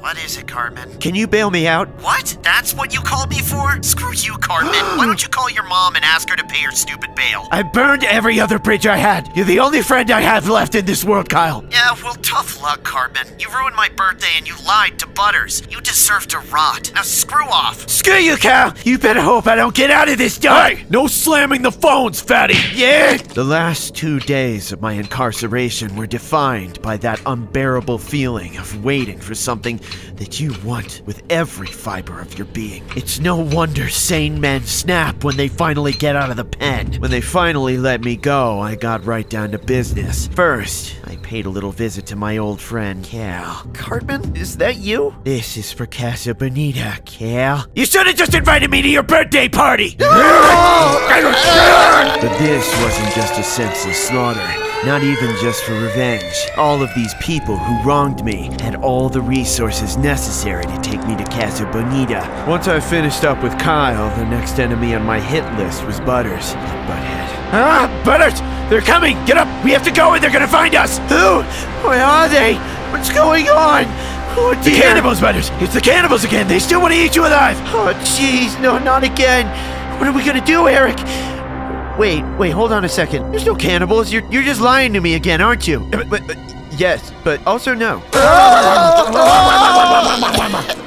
What is it, Cartman? Can you bail me out? What? That's what you called me for? Screw you, Cartman. Why don't you call your mom and ask her to pay your stupid bail? I burned every other bridge I had. You're the only friend I have left in this world, Kyle. Yeah, well, tough luck, Cartman. You ruined my birthday and you lied to Butters. You deserve to rot. Now screw off. Screw you, Kyle. You better hope I don't get out of this door. Hey, no slamming the phones, fatty. Yeah. The last 2 days of my incarceration were defined by that unbearable feeling of waiting for something that you want with every fiber of your being. It's no wonder sane men snap when they finally get out of the pen. When they finally let me go, I got right down to business. First, I paid a little visit to my old friend, Cal. Cartman, is that you? This is for Casa Bonita, Cal. You should have just invited me to your birthday party! But this wasn't just a senseless slaughter. Not even just for revenge. All of these people who wronged me had all the resources necessary to take me to Casa Bonita. Once I finished up with Kyle, the next enemy on my hit list was Butters, that butthead. Ah, Butters! They're coming! Get up! We have to go and they're gonna find us! Who? Where are they? What's going on? Oh, dear. The cannibals, Butters! It's the cannibals again! They still want to eat you alive! Oh, jeez, no, not again! What are we gonna do, Eric? Wait, hold on a second. There's no cannibals. You're just lying to me again, aren't you? But yes, but also no.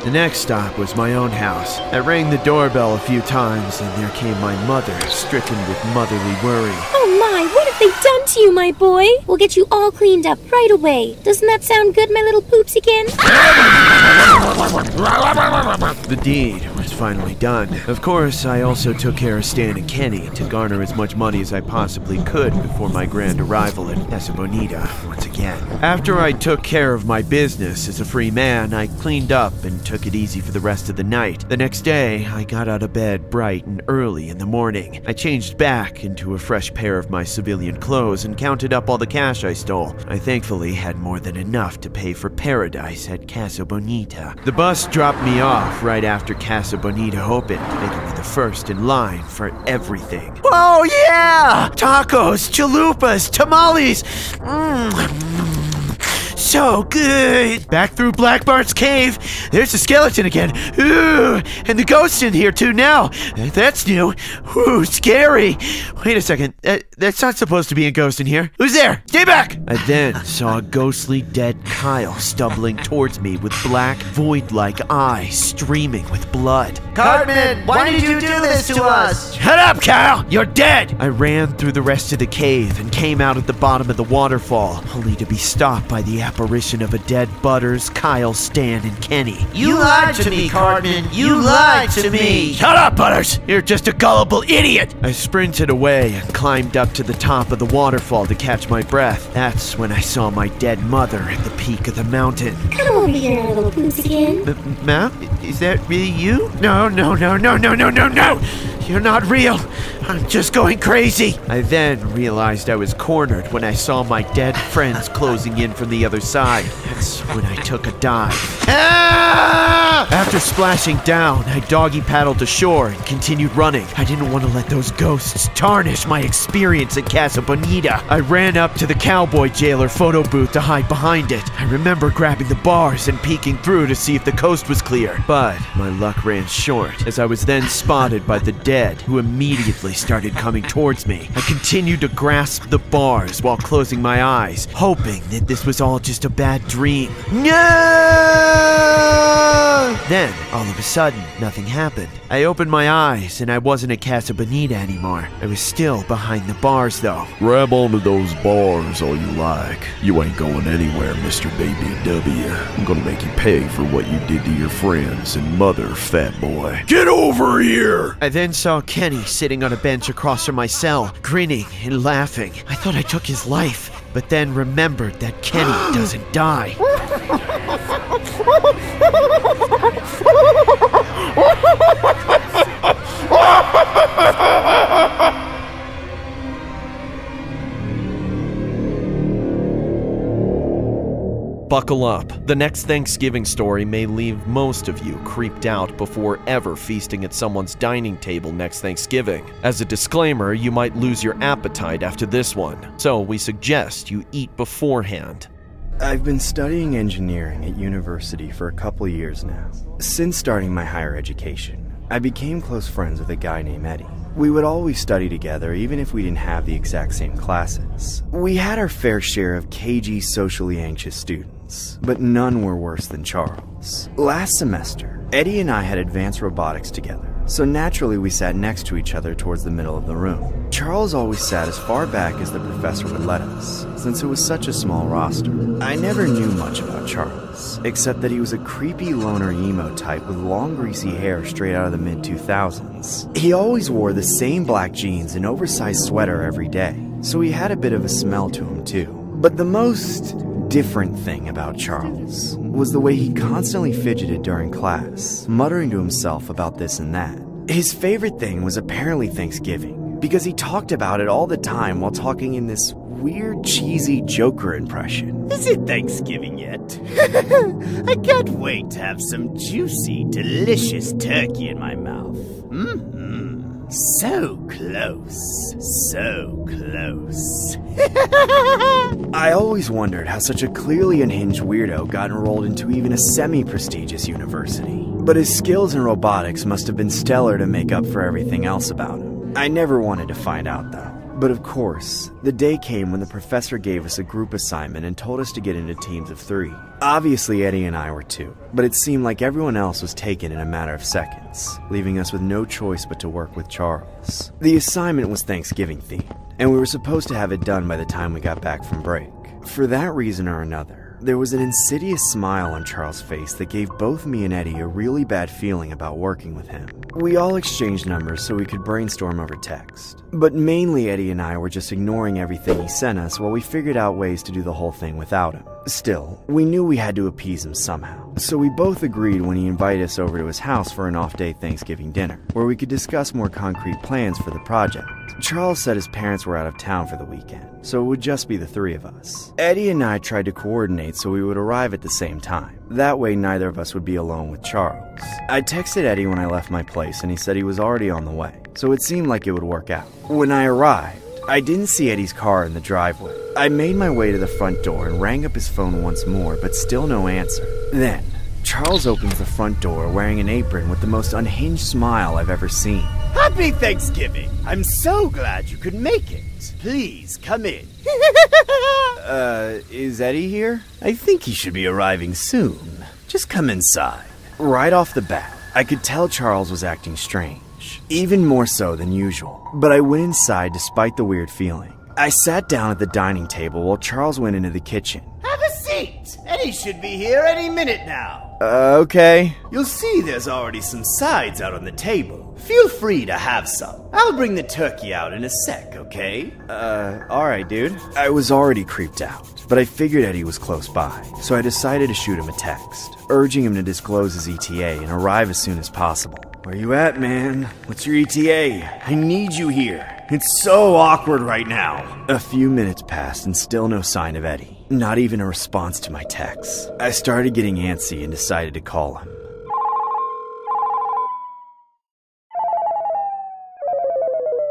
The next stop was my own house. I rang the doorbell a few times, and there came my mother, stricken with motherly worry. Oh my, what have they done to you, my boy? We'll get you all cleaned up right away. Doesn't that sound good, my little poops again? The deed was finally done. Of course, I also took care of Stan and Kenny to garner as much money as I possibly could before my grand arrival in Casa Bonita once again. After I took care of my business as a free man, I cleaned up and took it easy for the rest of the night. The next day, I got out of bed bright and early in the morning. I changed back into a fresh pair of my civilian clothes and counted up all the cash I stole. I thankfully had more than enough to pay for paradise at Casa Bonita. The bus dropped me off right after Casa Bonita opened, making me the first in line for everything. Oh yeah! Tacos, chalupas, tamales! So good! Back through Black Bart's cave. There's the skeleton again. Ooh, and the ghost's in here too now. That's new. Ooh, scary. Wait a second. That's not supposed to be a ghost in here. Who's there? Stay back! I then saw a ghostly dead Kyle stumbling towards me with black, void-like eyes streaming with blood. Cartman, why did you do this to us? Shut up, Kyle! You're dead! I ran through the rest of the cave and came out at the bottom of the waterfall, only to be stopped by the apparition of a dead Butters, Kyle, Stan, and Kenny. You lied to me, Cartman. You lied to me. Shut up, Butters! You're just a gullible idiot! I sprinted away and climbed up to the top of the waterfall to catch my breath. That's when I saw my dead mother at the peak of the mountain. Come over here, little poopskin. Ma? Is that really you? No. You're not real. I'm just going crazy. I then realized I was cornered when I saw my dead friends closing in from the other side. That's when I took a dive. Ah! After splashing down, I doggy paddled to shore and continued running. I didn't want to let those ghosts tarnish my experience at Casa Bonita. I ran up to the cowboy jailer photo booth to hide behind it. I remember grabbing the bars and peeking through to see if the coast was clear. But my luck ran short, as I was then spotted by the dead, who immediately started coming towards me. I continued to grasp the bars while closing my eyes, hoping that this was all just a bad dream. No! Then, all of a sudden, nothing happened. I opened my eyes, and I wasn't at Casa Bonita anymore. I was still behind the bars, though. Grab onto those bars all you like. You ain't going anywhere, Mr. Baby W. I'm gonna make you pay for what you did to your friends and mother, fat boy. Get over here! I then saw Kenny sitting on a bench across from my cell, grinning and laughing. I thought I took his life, but then remembered that Kenny doesn't die. Buckle up. The next Thanksgiving story may leave most of you creeped out before ever feasting at someone's dining table next Thanksgiving. As a disclaimer, you might lose your appetite after this one, so we suggest you eat beforehand. I've been studying engineering at university for a couple years now. Since starting my higher education, I became close friends with a guy named Eddie. We would always study together even if we didn't have the exact same classes. We had our fair share of cagey, socially anxious students, but none were worse than Charles. Last semester, Eddie and I had advanced robotics together, so naturally we sat next to each other towards the middle of the room. Charles always sat as far back as the professor would let us, since it was such a small roster. I never knew much about Charles, except that he was a creepy loner emo type with long greasy hair straight out of the mid-2000s. He always wore the same black jeans and oversized sweater every day, so he had a bit of a smell to him too. But the most different thing about Charles was the way he constantly fidgeted during class, muttering to himself about this and that. His favorite thing was apparently Thanksgiving, because he talked about it all the time while talking in this weird, cheesy Joker impression. Is it Thanksgiving yet? I can't wait to have some juicy, delicious turkey in my mouth. So close. So close. I always wondered how such a clearly unhinged weirdo got enrolled into even a semi-prestigious university. But his skills in robotics must have been stellar to make up for everything else about him. I never wanted to find out though. But of course, the day came when the professor gave us a group assignment and told us to get into teams of 3. Obviously, Eddie and I were 2, but it seemed like everyone else was taken in a matter of seconds, leaving us with no choice but to work with Charles. The assignment was Thanksgiving themed, and we were supposed to have it done by the time we got back from break. For that reason or another, there was an insidious smile on Charles' face that gave both me and Eddie a really bad feeling about working with him. We all exchanged numbers so we could brainstorm over text. But mainly Eddie and I were just ignoring everything he sent us while we figured out ways to do the whole thing without him. Still, we knew we had to appease him somehow, so we both agreed when he invited us over to his house for an off-day Thanksgiving dinner, where we could discuss more concrete plans for the project. Charles said his parents were out of town for the weekend, so it would just be the 3 of us. Eddie and I tried to coordinate so we would arrive at the same time. That way neither of us would be alone with Charles. I texted Eddie when I left my place and he said he was already on the way, so it seemed like it would work out. When I arrived, I didn't see Eddie's car in the driveway. I made my way to the front door and rang up his phone once more, but still no answer. Then, Charles opens the front door wearing an apron with the most unhinged smile I've ever seen. Happy Thanksgiving! I'm so glad you could make it. Please, come in. Is Eddie here? I think he should be arriving soon. Just come inside. Right off the bat, I could tell Charles was acting strange, even more so than usual. But I went inside despite the weird feeling. I sat down at the dining table while Charles went into the kitchen. Have a seat! Eddie should be here any minute now. Okay. You'll see there's already some sides out on the table. Feel free to have some. I'll bring the turkey out in a sec, okay? Alright, dude. I was already creeped out, but I figured Eddie was close by, so I decided to shoot him a text, urging him to disclose his ETA and arrive as soon as possible. Where you at, man? What's your ETA? I need you here. It's so awkward right now. A few minutes passed and still no sign of Eddie. Not even a response to my texts. I started getting antsy and decided to call him.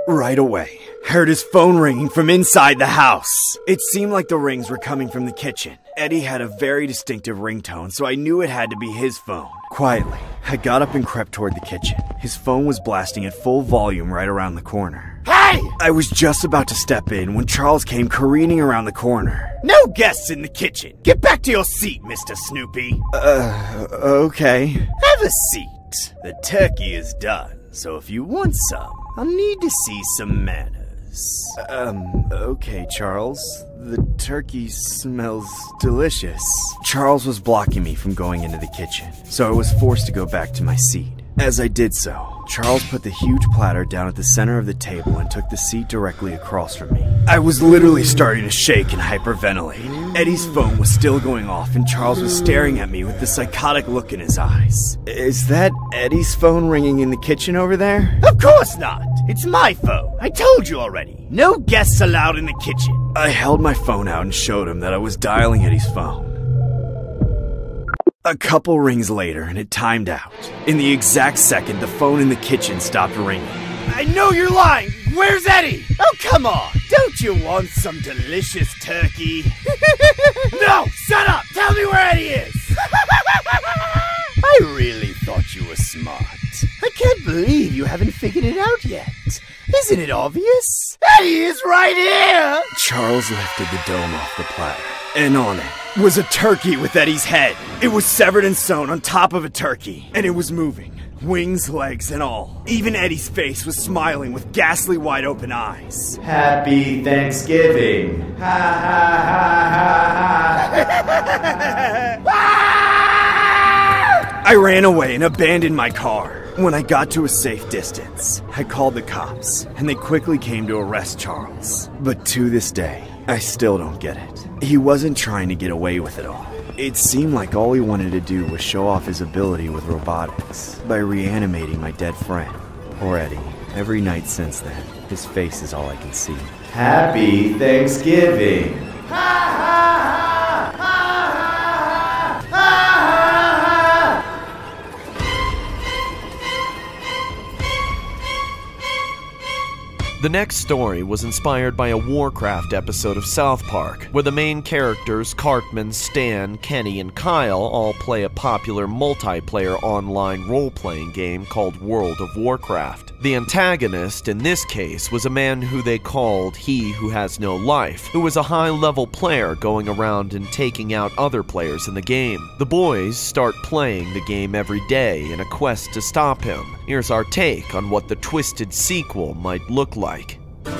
Right away, heard his phone ringing from inside the house. It seemed like the rings were coming from the kitchen. Eddie had a very distinctive ringtone, so I knew it had to be his phone. Quietly, I got up and crept toward the kitchen. His phone was blasting at full volume right around the corner. Hey! I was just about to step in when Charles came careening around the corner. No guests in the kitchen. Get back to your seat, Mr. Snoopy. Okay. Have a seat. The turkey is done, so if you want some, I'll need to see some manners. Okay, Charles. The turkey smells delicious. Charles was blocking me from going into the kitchen, so I was forced to go back to my seat. As I did so, Charles put the huge platter down at the center of the table and took the seat directly across from me. I was literally starting to shake and hyperventilate. Eddie's phone was still going off and Charles was staring at me with the psychotic look in his eyes. Is that Eddie's phone ringing in the kitchen over there? Of course not! It's my phone. I told you already. No guests allowed in the kitchen. I held my phone out and showed him that I was dialing Eddie's phone. A couple rings later and it timed out. In the exact second, the phone in the kitchen stopped ringing. I know you're lying! Where's Eddie? Oh, come on. Don't you want some delicious turkey? No, shut up. Tell me where Eddie is. I really thought you were smart. I can't believe you haven't figured it out yet. Isn't it obvious? Eddie is right here! Charles lifted the dome off the platter, and on it was a turkey with Eddie's head. It was severed and sewn on top of a turkey, and it was moving. Wings, legs, and all. Even Eddie's face was smiling with ghastly wide open eyes. Happy Thanksgiving. Ha ha ha ha. I ran away and abandoned my car. When I got to a safe distance, I called the cops, and they quickly came to arrest Charles. But to this day, I still don't get it. He wasn't trying to get away with it all. It seemed like all he wanted to do was show off his ability with robotics by reanimating my dead friend. Poor Eddie. Every night since then, his face is all I can see. Happy Thanksgiving. Ha ha ha ha ha ha ha. The next story was inspired by a Warcraft episode of South Park, where the main characters Cartman, Stan, Kenny, and Kyle all play a popular multiplayer online role-playing game called World of Warcraft. The antagonist, in this case, was a man who they called He Who Has No Life, who was a high-level player going around and taking out other players in the game. The boys start playing the game every day in a quest to stop him. Here's our take on what the twisted sequel might look like.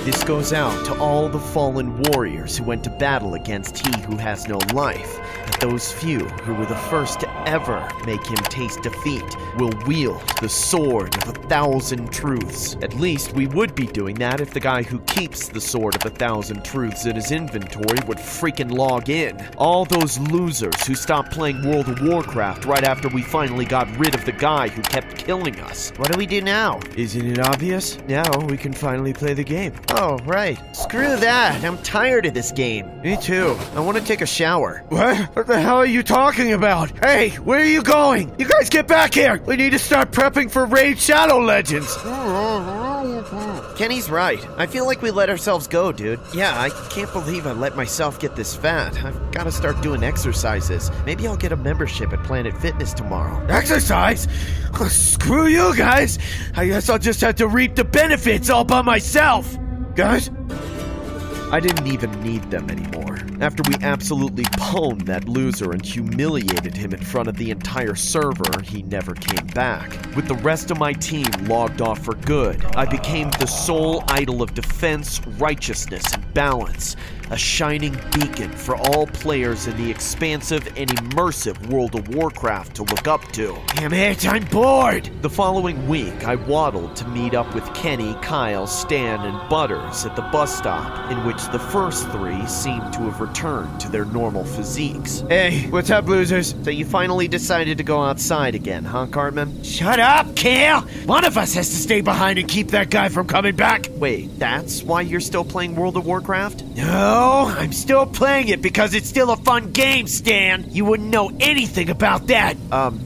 This goes out to all the fallen warriors who went to battle against He Who Has No Life, and those few who were the first to ever make him taste defeat will wield the Sword of 1,000 Truths. At least we would be doing that if the guy who keeps the Sword of 1,000 Truths in his inventory would freaking log in. All those losers who stopped playing World of Warcraft right after we finally got rid of the guy who kept killing us. What do we do now? Isn't it obvious? Now we can finally play the game. Oh, right. Screw that. I'm tired of this game. Me too. I want to take a shower. What the hell are you talking about? Hey, where are you going? You guys get back here. We need to start prepping for Raid Shadow Legends. Kenny's right. I feel like we let ourselves go, dude. Yeah, I can't believe I let myself get this fat. I've got to start doing exercises. Maybe I'll get a membership at Planet Fitness tomorrow. Exercise? Screw you guys. I guess I'll just have to reap the benefits all by myself. Guys? I didn't even need them anymore. After we absolutely pwned that loser and humiliated him in front of the entire server, he never came back. With the rest of my team logged off for good, I became the sole idol of defense, righteousness, and balance. A shining beacon for all players in the expansive and immersive World of Warcraft to look up to. Damn it, I'm bored! The following week, I waddled to meet up with Kenny, Kyle, Stan, and Butters at the bus stop, in which the first three seemed to have returned to their normal physiques. Hey, what's up, losers? So you finally decided to go outside again, huh, Cartman? Shut up, Kale! One of us has to stay behind and keep that guy from coming back! Wait, that's why you're still playing World of Warcraft? No, I'm still playing it because it's still a fun game, Stan! You wouldn't know anything about that!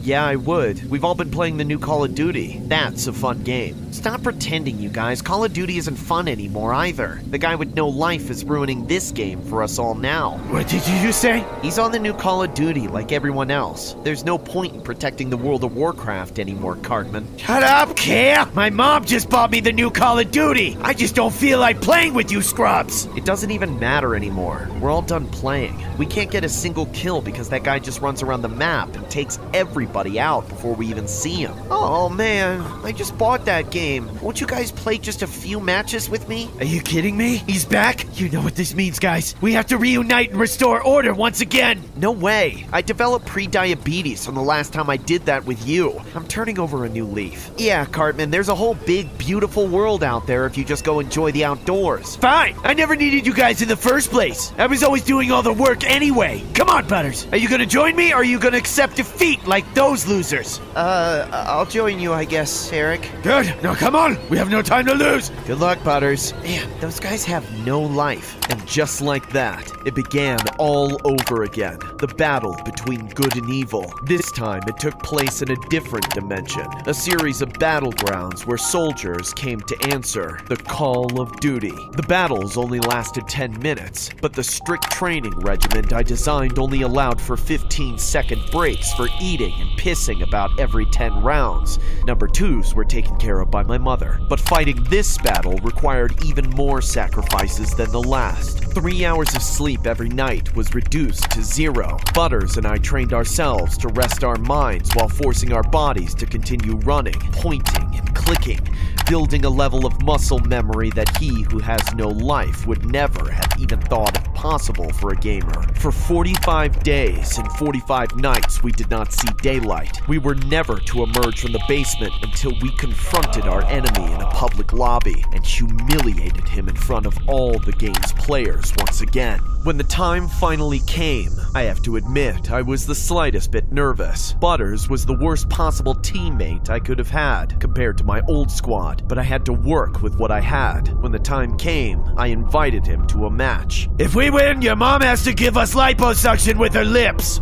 Yeah, I would. We've all been playing the new Call of Duty. That's a fun game. Stop pretending, you guys. Call of Duty isn't fun anymore, either. The guy with no life is ruining this game for us all now. What did you just say? He's on the new Call of Duty like everyone else. There's no point in protecting the World of Warcraft anymore, Cartman. Shut up, Care! My mom just bought me the new Call of Duty! I just don't feel like playing with you scrubs! It doesn't even matter anymore. We're all done playing. We can't get a single kill because that guy just runs around the map and takes everybody out before we even see him. Oh man, I just bought that game. Won't you guys play just a few matches with me? Are you kidding me? He's back? You know what this means, guys. We have to reunite and restore order once again. No way. I developed pre-diabetes from the last time I did that with you. I'm turning over a new leaf. Yeah, Cartman, there's a whole big, beautiful world out there if you just go enjoy the outdoors. Fine. I never needed you guys in the first place. I was always doing all the work anyway. Come on, Butters. Are you gonna join me, or are you gonna accept defeat like those losers? I'll join you, I guess, Eric. Good. Now come on. We have no time to lose. Good luck, Butters. Man, those guys have no life. And just like that, it began all over again. the battle between good and evil. This time it took place in a different dimension, a series of battlegrounds where soldiers came to answer the call of duty. The battles only lasted 10 minutes, but the strict training regimen I designed only allowed for 15-second breaks for eating and pissing about every 10 rounds. Number 2s were taken care of by my mother, but fighting this battle required even more sacrifices than the last. 3 hours of sleep every night was reduced to 0. Butters and I trained ourselves to rest our minds while forcing our bodies to continue running, pointing, and clicking, building a level of muscle memory that he who has no life would never have even thought of possible for a gamer. For 45 days and 45 nights we did not see daylight. We were never to emerge from the basement until we confronted our enemy in a public lobby and humiliated him in front of all the game's players once again. When the time finally came, I have to admit I was the slightest bit nervous. Butters was the worst possible teammate I could have had compared to my old squad, but I had to work with what I had. When the time came, I invited him to a match. If we win, your mom has to give us liposuction with her lips.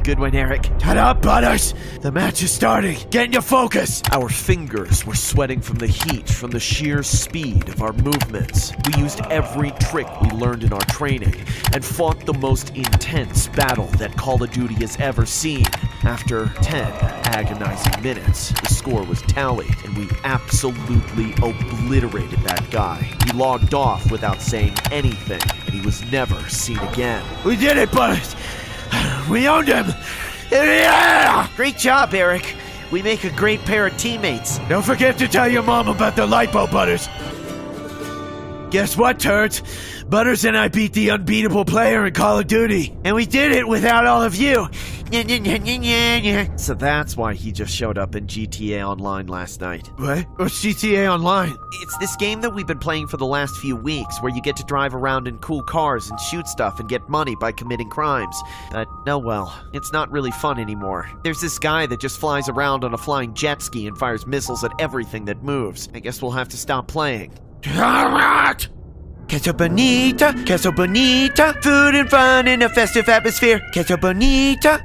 Good one, Eric. Shut up, Butters. The match is starting. Get in your focus. Our fingers were sweating from the heat, from the sheer speed of our movements. We used every trick we learned in our training and fought the most intense battle that Call of Duty has ever seen. After 10 agonizing minutes, the score was tallied and we absolutely obliterated that guy. He logged off without saying anything and he was never seen again. We did it, Butters. We owned him. Yeah! Great job, Eric. We make a great pair of teammates. Don't forget to tell your mom about the lipo, Butters. Guess what, turds? Butters and I beat the unbeatable player in Call of Duty. And we did it without all of you. So that's why he just showed up in GTA Online last night. What? What's GTA Online? It's this game that we've been playing for the last few weeks where you get to drive around in cool cars and shoot stuff and get money by committing crimes. But, oh well, it's not really fun anymore. There's this guy that just flies around on a flying jet ski and fires missiles at everything that moves. I guess we'll have to stop playing. Queso bonita, food and fun in a festive atmosphere. Queso bonita,